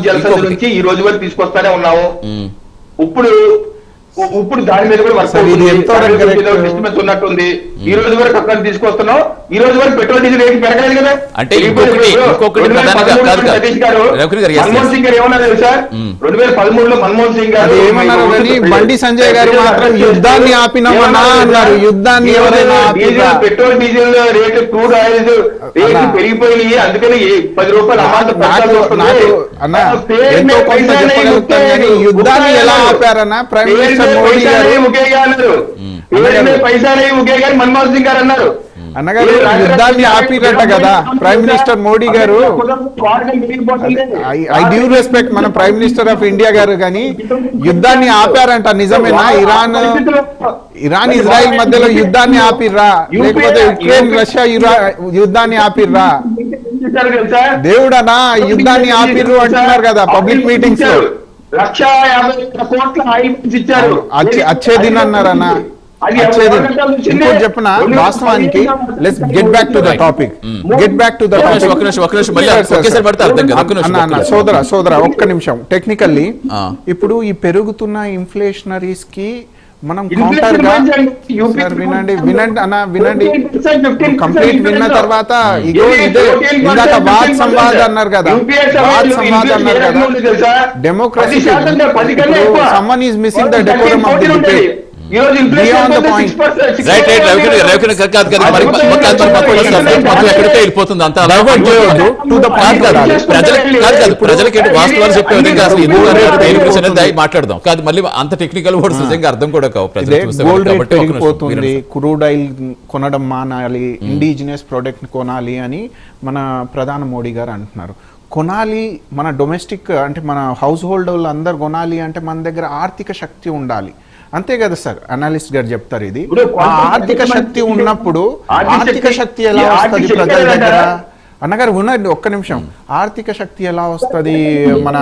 B: జలసంధి నుంచి ఈ రోజు వరకు తీసుకొస్తానే ఉన్నాము. ఇప్పుడు దాని మీద కూడా డిస్టర్బెన్స్ ఉన్నట్టుంది. ఈ రోజు వరకు అక్కడ తీసుకొస్తున్నాం, ఈ రోజు వరకు పెట్రోల్ డీజిల్ రేటు పెరగలేదు కదా.
A: అంటే
B: సతీష్ గారు మన్మోహన్ సింగ్ గారు ఏమన్నారు తెలుసా? 2013లో మన్మోహన్ సింగ్ గారు
C: ఏమన్నారు కానీ బండి సంజయ్ గారు మాత్రం యుద్ధాన్ని ఆపినామన్నా అన్నారు. యుద్ధాన్ని
B: petrol diesel rate, crude oil rate పెరిగిపోయినాయి, అందుకని 10 రూపాయలు అమాంత
C: యుద్ధాన్ని ఎలా ఆపారన్నా ప్రైమ్ మినిస్టర్ మోడీ గారు?
B: పైసాలే ముఖ్య గారు మన్మోహన్ సింగ్ గారు అన్నారు.
C: అన్నగారు యుద్ధాన్ని ఆపిరట కదా ప్రైమ్ మినిస్టర్ మోడీ గారు. ఐ డ్యూ రెస్పెక్ట్ మన ప్రైమ్ మినిస్టర్ ఆఫ్ ఇండియా గారు, కానీ యుద్ధాన్ని ఆపారంట, నిజమేనా? ఇరాన్ ఇజ్రాయిల్ మధ్యలో యుద్ధాన్ని ఆపిర్రా, లేకపోతే యుక్రెయిన్ రష్యా యుద్ధాన్ని ఆపిర్రా? దేవుడనా యుద్ధాన్ని ఆపిర్రు అంటున్నారు కదా పబ్లిక్ మీటింగ్స్ లో.
D: 1,50,000 ఇచ్చారు.
C: అచ్చే దిన్ అన్నారన్నా. ఇంకోటి చెప్పనా, వాస్తవానికి let's get back to the topic. సోదరా ఒక్క నిమిషం. టెక్నికల్లీ ఇప్పుడు ఈ పెరుగుతున్న ఇన్ఫ్లేషనరీస్ కి మనం కౌంటర్ గా వినండి కంప్లీట్ విన్న తర్వాత ఇగో ఇదే ఇందాక వాద్ సంవాద్ అన్నారు కదా, democracy someone is missing the decorum of the debate.
A: వెళ్ళిపోతుంది అంతా ప్రజలకి వాస్తవాలు చెప్పే విధంగా మాట్లాడదాం కాదు, మళ్ళీ అంత టెక్నికల్ వర్డ్స్ నిజంగా అర్థం కూడా కావు.
C: గోల్డ్ రేట్ పెరిగిపోతుంది, క్రూడ్ ఆయిల్ కొనడం మానాలి, ఇండిజినియస్ ప్రొడక్ట్ కొనాలి అని మన ప్రధాని మోడీ గారు అంటున్నారు. కొనాలి, మన డొమెస్టిక్ అంటే మన హౌస్ హోల్డ్ వాళ్ళు అందరు కొనాలి అంటే మన దగ్గర ఆర్థిక శక్తి ఉండాలి, అంతే కదా సార్? అనలిస్ట్ గారు చెప్తారు ఇది. ఆర్థిక శక్తి ఉన్నప్పుడు ఆర్థిక శక్తి ఎలా వస్తుంది ప్రజల దగ్గర? అన్నగారు ఉన్నది ఒక్క నిమిషం. ఆర్థిక శక్తి ఎలా వస్తుంది మన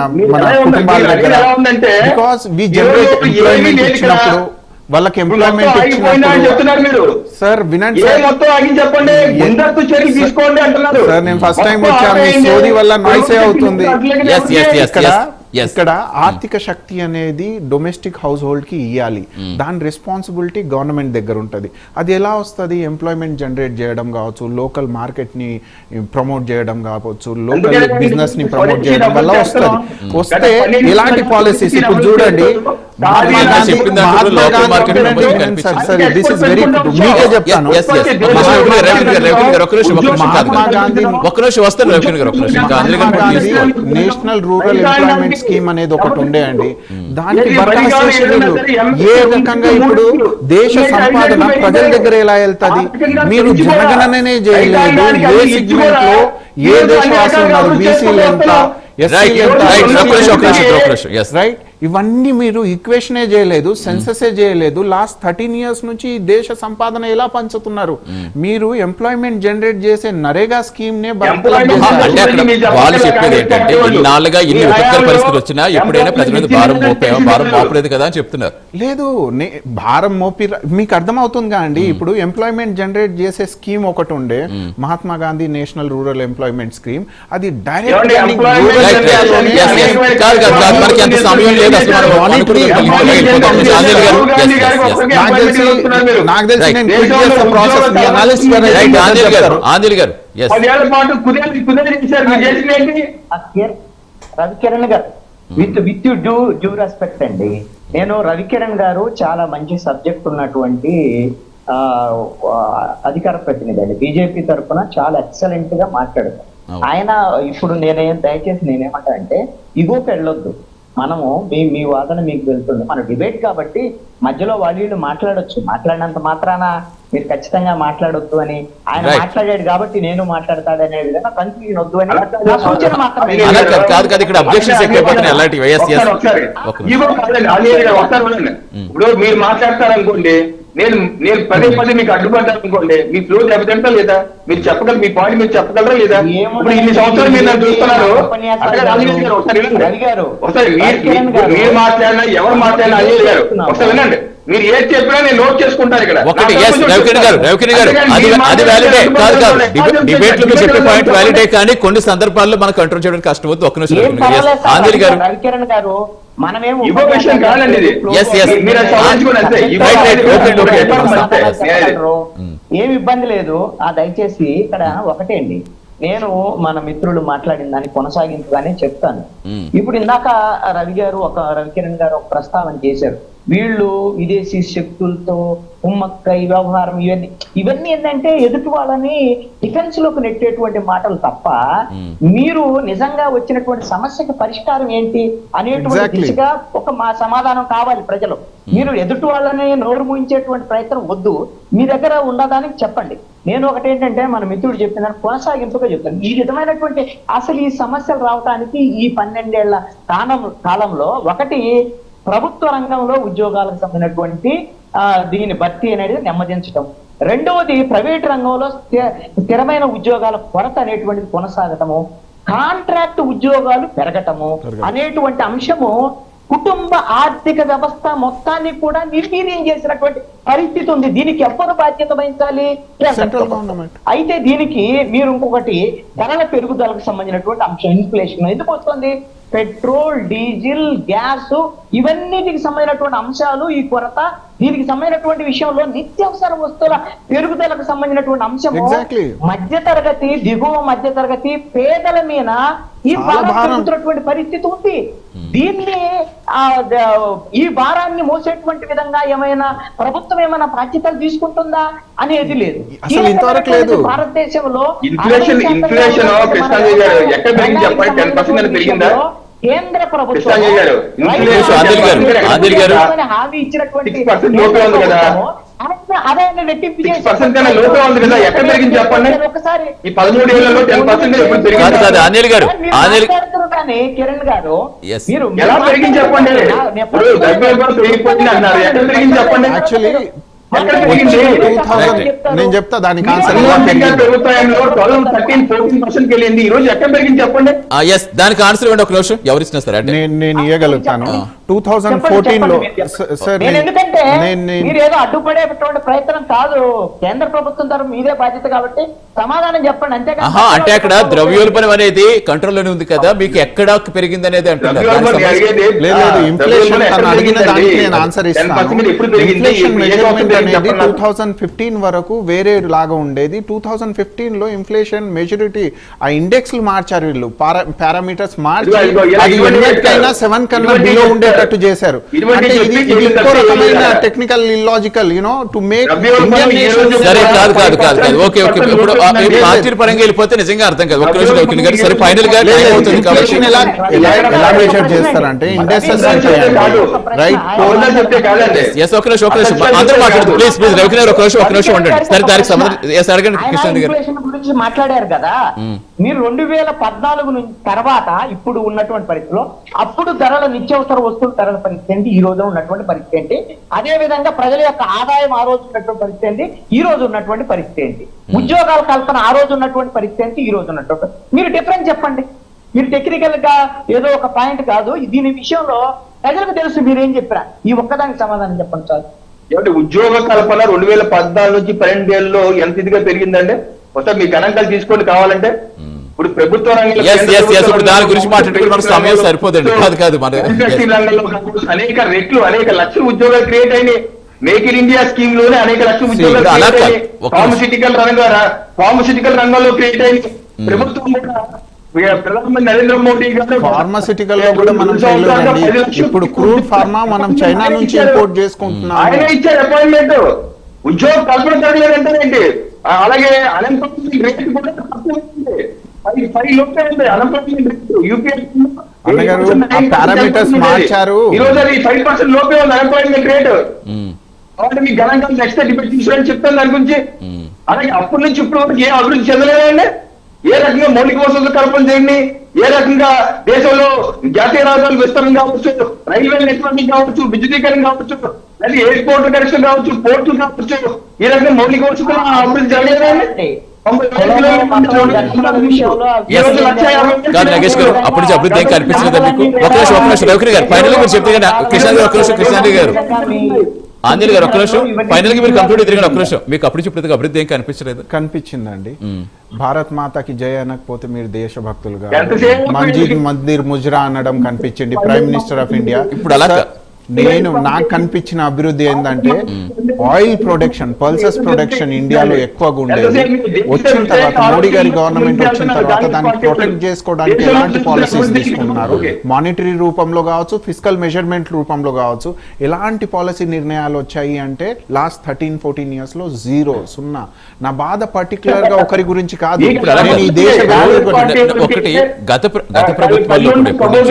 C: కుటుంబాల దగ్గర? బికాస్ వి జనరేట్ ఎంప్లాయ్మెంట్ ఇచ్చినప్పుడు, వాళ్ళకి ఎంప్లాయ్మెంట్ ఇచ్చినప్పుడు. సార్ వినండి సార్, నేను ఫస్ట్ టైం వచ్చాను, మీ సోది వల్ల నాయిస్ అవుతుంది. ఇక్కడ ఆర్థిక శక్తి అనేది డొమెస్టిక్ హౌస్ హోల్డ్ కి ఇవ్వాలి, దాని రెస్పాన్సిబిలిటీ గవర్నమెంట్ దగ్గర ఉంటుంది. అది ఎలా వస్తుంది? ఎంప్లాయ్మెంట్ జనరేట్ చేయడం కావచ్చు, లోకల్ మార్కెట్ ని ప్రమోట్ చేయడం కావచ్చు, లోకల్ బిజినెస్ ని ప్రమోట్ చేయడం వల్ల వస్తుంది. వస్తే ఇలాంటి పాలసీస్ ఇప్పుడు చూడండి, Mahatma Gandhi national rural employment scheme అనేది ఒకటి ఉండే అండి. దానికి ఏ రకంగా ఇప్పుడు దేశ సంపాదన ప్రజల దగ్గర ఎలా వెళ్తుంది? మీరు జనగణననే చేయలేదు, ఏ సెగ్మెంట్ లో ఏ దేశవాసులు ఉన్నారు, బీసీలు ఎంత, రైట్, ఇవన్నీ మీరు ఈక్వేషనే చేయలేదు, సెన్సెసే చేయలేదు. లాస్ట్ 13 years నుంచి దేశ సంపాదన ఎలా పంచుతున్నారు? మీరు ఎంప్లాయ్మెంట్ జనరేట్ చేసే నరేగా స్కీమ్ నే
A: వాళ్ళు చెప్పేది ఏంటంటే ఇన్నాళ్ళుగా ఇన్ని విపత్కర పరిస్థితులు వచ్చినా ఎప్పుడైనా ప్రజల మీద భారం మోపలేదు కదా అని చెప్తున్నారు.
C: లేదు, భారం మోపి మీకు అర్థమవుతుందిగా అండి. ఇప్పుడు ఎంప్లాయ్మెంట్ జనరేట్ చేసే స్కీమ్ ఒకటి ఉండే, Mahatma Gandhi national rural employment scheme. అది డైరెక్ట్
D: రవికిరణ్ గారు విత్ డ్యూ రెస్పెక్ట్ అండి, నేను రవికిరణ్ గారు చాలా మంచి సబ్జెక్ట్ ఉన్నటువంటి అధికార ప్రతినిధి అండి, బీజేపీ తరఫున చాలా ఎక్సలెంట్ గా మాట్లాడతారు ఆయన. ఇప్పుడు దయచేసి నేనేమంటా అంటే ఇగోకి వెళ్ళొద్దు, మనము మీ వాదన మీకు వెళ్తుంది, మన డిబేట్ కాబట్టి మధ్యలో వాళ్ళు మాట్లాడొచ్చు, మాట్లాడినంత మాత్రాన మీరు ఖచ్చితంగా మాట్లాడొద్దు అని ఆయన మాట్లాడాడు కాబట్టి నేను మాట్లాడతాడనే విధంగా కన్ఫ్యూజన్ వద్దు అని సూచన మాత్రమే.
B: ఇప్పుడు మీరు మాట్లాడతారనుకోండి, నేను పదే మీకు అడ్డుపడ్డాను అనుకోండి, మీ ఫ్లో దెబ్బతింటా లేదా? మీరు చెప్పగలరు, మీ పాయింట్ మీరు చెప్పగలరా లేదా? ఇప్పుడు ఇన్ని సంవత్సరాలు మీరు నన్ను చూస్తున్నారు, ఒకసారి మీరు మాట్లాడినా ఎవరు మాట్లాడినా అజయ్ గారు ఒకసారి వినండి. మీరు ఏది చెప్పినా నేను నోట్ చేసుకుంటాను ఇక్కడ.
A: ఒకటి రవికిరణ్ గారు అది వ్యాలిడే కాదు, డిబేట్ లో చెప్పే పాయింట్ వ్యాలిడే, కానీ కొన్ని సందర్భాల్లో మనం కంట్రోల్ చేయడం కష్టం అవుతుంది. ఒక్క నిమిషం
D: రవికిరణ్ గారు మనమేమో ఏమి ఇబ్బంది లేదు. దయచేసి ఇక్కడ ఒకటే అండి, నేను మన మిత్రులు మాట్లాడిన దాన్ని కొనసాగించగానే చెప్తాను. ఇప్పుడు ఇందాక రవికిరణ్ గారు ఒక ప్రస్తావన చేశారు, వీళ్ళు విదేశీ శక్తులతో కుమ్మక్కై వ్యవహారం ఇవన్నీ ఏంటంటే ఎదుటి వాళ్ళని డిఫెన్స్ లోకి నెట్టేటువంటి మాటలు తప్ప మీరు నిజంగా వచ్చినటువంటి సమస్యకి పరిష్కారం ఏంటి అనేటువంటి దిశగా ఒక సమాధానం కావాలి ప్రజలు. మీరు ఎదుటి వాళ్ళని నోరు మూయించేటువంటి ప్రయత్నం వద్దు. మీ దగ్గర ఉన్నదానికి చెప్పండి. నేను ఒకటి ఏంటంటే మన మిత్రుడు చెప్పిన కొనసాగింపుగా చెప్తాను. ఈ విధమైనటువంటి అసలు ఈ సమస్యలు రావడానికి ఈ 12 ఏళ్ల కాలంలో ఒకటి ప్రభుత్వ రంగంలో ఉద్యోగాలకు సంబంధించినటువంటి దీని భర్తీ అనేది నెమ్మదించడం, రెండవది ప్రైవేట్ రంగంలో స్థిరమైన ఉద్యోగాల కొరత అనేటువంటిది కొనసాగటము, కాంట్రాక్ట్ ఉద్యోగాలు పెరగటము అనేటువంటి అంశము కుటుంబ ఆర్థిక వ్యవస్థ మొత్తాన్ని కూడా నిర్వీర్యం చేసినటువంటి పరిస్థితి ఉంది. దీనికి ఎవరు బాధ్యత వహించాలి? అయితే దీనికి మీరు ఇంకొకటి ధరల పెరుగుదలకు సంబంధించినటువంటి అంశం ఇన్ఫ్లేషన్ ఎందుకు వస్తుంది? పెట్రోల్, డీజిల్, గ్యాస్ ఇవన్నిటికి సంబంధించినటువంటి అంశాలు, ఈ కొరత, దీనికి సంబంధించినటువంటి విషయంలో నిత్యావసర వస్తువుల పెరుగుదలకు సంబంధించినటువంటి అంశము మధ్యతరగతి, దిగువ మధ్యతరగతి పేదల మీద ఈ భారం పెరుగుతున్నటువంటి పరిస్థితి ఉంది. దీన్ని ఈ భారాన్ని మోసేటువంటి విధంగా ఏమైనా ప్రభుత్వం ఏమైనా బాధ్యతలు తీసుకుంటుందా అనేది లేదు. భారతదేశంలో కేంద్ర ప్రభుత్వం హామీ ఇచ్చినటువంటి కిరణ్ గారు మీరు
C: నేను చెప్తా దానికి
A: దానికి ఆన్సర్ ఇవ్వండి. ఒక నిమిషం ఎవరు ఇచ్చినా సరే
C: నేను ఇవ్వగలుగుతాను. 2014 లో
D: ఎందుకంటే మీరు ఏదో అడ్డుపడేటువంటి ప్రయత్నం కాదు, కేంద్ర ప్రభుత్వం తరఫు మీదే బాధ్యత కాబట్టి సమాధానం చెప్పండి అంతే.
A: అంటే అక్కడ ద్రవ్యోల్బణం అనేది కంట్రోల్లోనే ఉంది కదా, మీకు ఎక్కడ పెరిగింది అనేది అంటున్నారు.
C: ఇన్ఫ్లేషన్ తను అడిగిన దానికి నేను ఆన్సర్ ఇస్తాను. ఇన్ఫ్లేషన్ మెజర్మెంట్ అనేది 2015 వరకు వేరే లాగా ఉండేది. 2015 లో ఇన్ఫ్లేషన్ మెజారిటీ ఆ ఇండెక్స్లు మార్చారు వీళ్ళు, పారామీటర్స్ మార్చి అది 7 కన్నా బిలో ఉండేటట్టు చేశారు. అంటే ఇది ఇంకో రకమైన technical illogical to make Indian nation.
A: సరే కాదు కాదు కాదు కాదు ఓకే ఓకే. ఇప్పుడు పార్టీ పరంగా వెళ్ళిపోతే నిజంగా అర్థం కాదు. ఒక నిమిషం సరే ఫైనల్ గా
C: ఎలా మెజర్ చేస్తారంటే ఇండెక్సెస్ రైట్.
A: ఒక నిమిషం అందరూ మాట్లాడదు ప్లీజ్ ప్లీజ్. రవికిరణ్ ఒక నిమిషం ఉండండి. సరే దానికి సంబంధించి అడగండి కిషన్ గారు.
D: గురించి మాట్లాడారు కదా మీరు. 2014 నుంచి తర్వాత ఇప్పుడు ఉన్నటువంటి పరిస్థితిలో అప్పుడు ధరల నిత్యావసర వస్తువుల ధరల పరిస్థితి ఏంటి, ఈ రోజు ఉన్నటువంటి పరిస్థితి ఏంటి, అదే విధంగా ప్రజల యొక్క ఆదాయం ఆ రోజు ఉన్నటువంటి పరిస్థితి ఏంటి, ఈ రోజు ఉన్నటువంటి పరిస్థితి ఏంటి, ఉద్యోగాల కల్పన ఆ రోజు ఉన్నటువంటి పరిస్థితి ఏంటి, ఈ రోజు ఉన్నటువంటి మీరు డిఫరెన్స్ చెప్పండి. మీరు టెక్నికల్ గా ఏదో ఒక పాయింట్ కాదు, దీని విషయంలో ప్రజలకు తెలుసు మీరేం చెప్పారా. ఈ ఒక్కదానికి సమాధానం చెప్పండి చాలు.
B: ఏమంటే ఉద్యోగ కల్పన 2014 నుంచి 12 ఏళ్ళలో ఎంత ఇదిగా పెరిగిందంటే ఒకసారి మీ గణాంకాలు తీసుకోండి కావాలంటే. ఇప్పుడు ప్రభుత్వ
A: దాని గురించి మాట్లాడుకుంటే సమయం సరిపోతుంది.
B: రంగంలో అనేక రెట్లు అనేక లక్షల ఉద్యోగాలు క్రియేట్ అయినాయి. మేక్ ఇన్ ఇండియా స్కీమ్ లోనే అనేక లక్షల ఉద్యోగాలు క్రియేట్ అయినాయి. ఫార్మసిటికల్ రంగంలో క్రియేట్ అయినాయి. ప్రభుత్వం కూడా ప్రధానమంత్రి నరేంద్ర మోడీ గారు
C: ఫార్మాసిటికల్ లో కూడా మనం చేయలేదండి. ఇప్పుడు క్రూడ్ ఫార్మా మనం చైనా నుంచి ఇంపోర్ట్ చేసుకుంటున్నాం.
B: ఆయన ఇచ్చారు అపాయింట్మెంట్. ఉద్యోగ కల్పన జరగలేదంటే అలాగే అన్ఎంప్లాయ్మెంట్ రేట్ కూడా తక్కువ ఉంది. 5 లోపే ఉంది అన్ఎంప్లాయ్మెంట్ రేట్. యూపీఐ
C: పారామీటర్స్ మార్చారు.
B: ఈ రోజు అది 5% లోపే ఉంది అన్ఎంప్లాయ్మెంట్ రేట్. కాబట్టి మీ గణాంకాలు నెక్స్ట్ డిబేట్ తీసుకుని చెప్తాను దాని గురించి. అలాగే అప్పటి నుంచి ఇప్పుడు వరకు ఏ అభివృద్ధి చెందలేదండి. ఏ రకంగా మౌలిక వసతులు కల్పన చేయండి, ఏ రకంగా దేశంలో జాతీయ రహదారులు విస్తరణ కావచ్చు, రైల్వే నెట్వర్కింగ్ కావచ్చు, విద్యుదీకరణ కావచ్చు, లేదా ఎయిర్పోర్ట్ కనెక్షన్ కావచ్చు, పోర్టులు కావచ్చు, ఈ రకంగా మౌలిక వసతులు అభివృద్ధి జరగలేదండి.
A: నగేష్ గారు అప్పటి నుంచి అభివృద్ధి ఏం కనిపించలేదా మీకు? ఒక నిమిషం రవికిరణ్ గారు ఫైనల్ గా మీరు చెప్తే కిషన్ గారు కృష్ణారెడ్డి గారు ఆంజనేయులు గారు ఒక్క నిమిషం ఫైనల్ గా మీరు కంప్లీట్ తిరిగిన ఒక్క నిమిషం. మీకు అప్పుడు ఇప్పుడు అభివృద్ధి ఏం కనిపించలేదు?
C: కనిపించిందండి. భారత్ మాతకి జయ అనకపోతే మీరు దేశభక్తులుగా మందిర్ ముజ్రా అనడం కనిపించింది ప్రైమ్ మినిస్టర్ ఆఫ్ ఇండియా.
A: ఇప్పుడు అలా
C: నాకు కనిపించిన అభివృద్ధి ఏంటంటే ఆయిల్ ప్రొడక్షన్, పల్సెస్ ప్రొడక్షన్ ఇండియాలో ఎక్కువగా ఉండేది. వచ్చిన తర్వాత మోడీ గారి గవర్నమెంట్ వచ్చిన తర్వాత దాన్ని ప్రొటెక్ట్ చేసుకోవడానికి ఎలాంటి పాలసీస్ తీసుకుంటున్నారు, మానిటరీ రూపంలో కావచ్చు, ఫిజికల్ మెజర్మెంట్ రూపంలో కావచ్చు, ఎలాంటి పాలసీ నిర్ణయాలు వచ్చాయి అంటే లాస్ట్ 13-14 years లో 0 నా బాధ పర్టికులర్ గా ఒకరి గురించి కాదు. ఈ దేశ
A: ఒకటి గత ప్రభుత్వాల్లో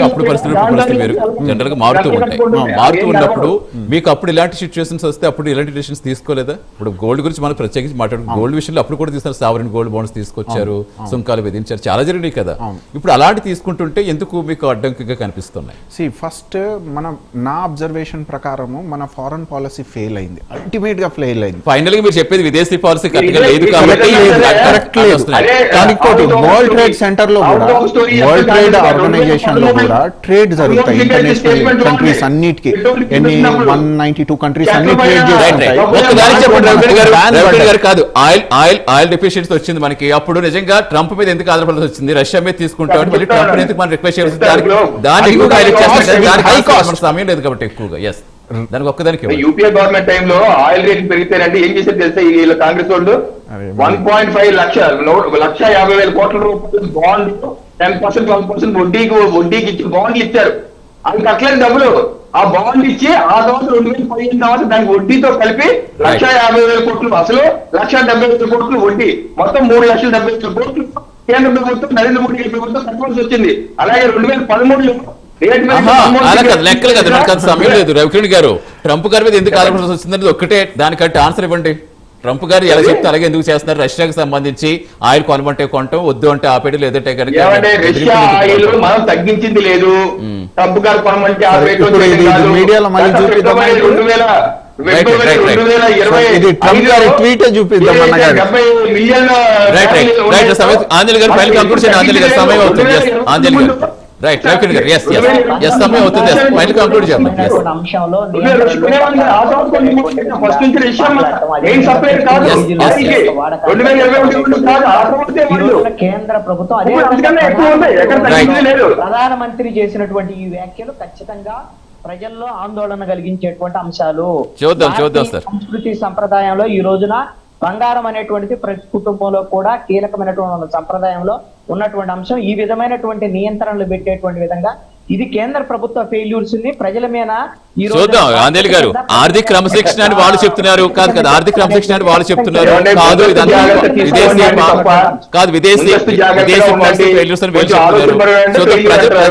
A: అప్పుడు పరిస్థితులు వేరు జనరల్ గా మారుతూ ఉంటాయి. మారుతూ ఉన్నప్పుడు మీకు అప్పుడు ఇలాంటి సిచ్యువేషన్స్ వస్తే అప్పుడు ఇలాంటి డిసిషన్స్ తీసుకోలేదా? ఇప్పుడు గోల్డ్ గురించి మనం ప్రత్యేకించి మాట్లాడుకుంటాం. గోల్డ్ విషయంలో అప్పుడు కూడా తీసుకున్నారు, సావరిన్ గోల్డ్ బాండ్స్ తీసుకొచ్చారు, సుంకాలు విధించారు, చాలా జరిగినాయి కదా. ఇప్పుడు అలాంటి తీసుకుంటుంటే ఎందుకు మీకు అడ్డంకిగా కనిపిస్తున్నాయి?
C: ఫస్ట్ నా అబ్జర్వేషన్ ప్రకారము మన ఫారెన్ పాలసీ ఫెయిల్ అయింది, అల్టిమేట్ గా ఫెయిల్ అయింది.
A: ఫైనల్ గా మీరు చెప్పేది విదేశీ పాలసీ కరెక్ట్ గా లేదు కాబట్టి
C: కానీ ఇంకోటి వరల్డ్ ట్రేడ్ సెంటర్ లో కూడా, వరల్డ్ ట్రేడ్ ఆర్గనైజేషన్ లో కూడా ట్రేడ్ జరుగుతాయి ఇంటర్నేషనల్ కంట్రీస్ అన్నిటికీ. ఎన్ని 192 కంట్రీస్ అన్ని ట్రేడ్
A: గారు కాదు. ఆయిల్ డెఫిషియన్సీ వచ్చింది మనకి. అప్పుడు నిజంగా ట్రంప్ మీద ఎందుకు ఆధారపడాల్సి వచ్చింది? రష్యా మీద తీసుకుంటాం, మళ్ళీ ట్రంప్ ఎందుకు మనం రిక్వెస్ట్ చేయాల్సి దాన్ని ఎక్కువగా సమయం లేదు కాబట్టి ఎక్కువగా. ఎస్, దానికి ఒక్కదానికి
B: యూపీఏ గవర్నమెంట్ టైంలో ఆయిల్ రేట్ పెరిగితేనండి ఏం చేసేది తెలుసా వీళ్ళ కాంగ్రెస్ వాళ్ళు? 1.5 1,50,000 కోట్ల రూపాయలు బాండ్ 10% 12% వడ్డీకి ఇచ్చి బాండ్లు ఇచ్చారు. అది కట్టలేని డబ్బులు. ఆ బాండ్ ఇచ్చి ఆ తర్వాత 2015 తర్వాత దానికి వడ్డీతో కలిపి 1,50,000 కోట్లు అసలు, 1,70,000 కోట్లు వడ్డీ, మొత్తం 3,70,000 కోట్లు కేంద్ర ప్రభుత్వం నరేంద్ర మోడీ ప్రభుత్వం కట్టవలసి వచ్చింది. అలాగే 2013లో
A: లెక్కలు కదా, నాకు అంత సమయం లేదు. రవికిరణ్ గారు, ట్రంప్ గారి మీద ఎందుకు ఆధారపడాల్సి వచ్చిందని ఒక్కటే దానికంటే ఆన్సర్ ఇవ్వండి. ట్రంప్ గారు ఎలా చెప్తే అలాగే ఎందుకు చేస్తున్నారు? రష్యాకి సంబంధించి ఆయిల్ కొనమంటే కొంటాం, వద్దు అంటే ఆపేయడం, లేదంటే
B: రష్యా ఆయిల్ మనం తగ్గించింది లేదు. ట్రంప్ గారు కొనమంటే
C: మీడియాలో మళ్ళీ చూపిద్దాం,
B: 70 మిలియన్
A: ఆంజలి గారు ఫైల్ కంక్లూడ్ చేయండి. ఆంజలి గారు సమయం అవుతుంది. ఆంజలి గారు రైట్, రవికిరణ్ గారు ఎస్ సమయం అవుతుంది. ఫైల్ కంక్లూడ్ చేద్దాం.
D: అంశంలో కేంద్ర ప్రభుత్వం అదే ప్రధానమంత్రి చేసినటువంటి ఈ వ్యాఖ్యలు ఖచ్చితంగా ప్రజల్లో ఆందోళన కలిగించేటువంటి అంశాలు. సంస్కృతి సంప్రదాయంలో ఈ రోజున బంగారం అనేటువంటిది ప్రతి కుటుంబంలో కూడా కీలకమైనటువంటి సంప్రదాయంలో ఉన్నటువంటి అంశం. ఈ విధమైనటువంటి నియంత్రణలు పెట్టేటువంటి విధంగా ఇది కేంద్ర ప్రభుత్వ ఫెయిల్యూర్స్ ని ప్రజల మీద
A: చూద్దాం. ఆంజనేయులు గారు, ఆర్థిక క్రమశిక్షణ అని వాళ్ళు చెప్తున్నారు. కాదు కదా, ఆర్థిక క్రమశిక్షణ అని వాళ్ళు చెప్తున్నారు. కాదు, ఇదంతా విదేశీ పాలసీ ఫెయిల్యూర్స్ అని వీళ్ళు చెప్తున్నారు.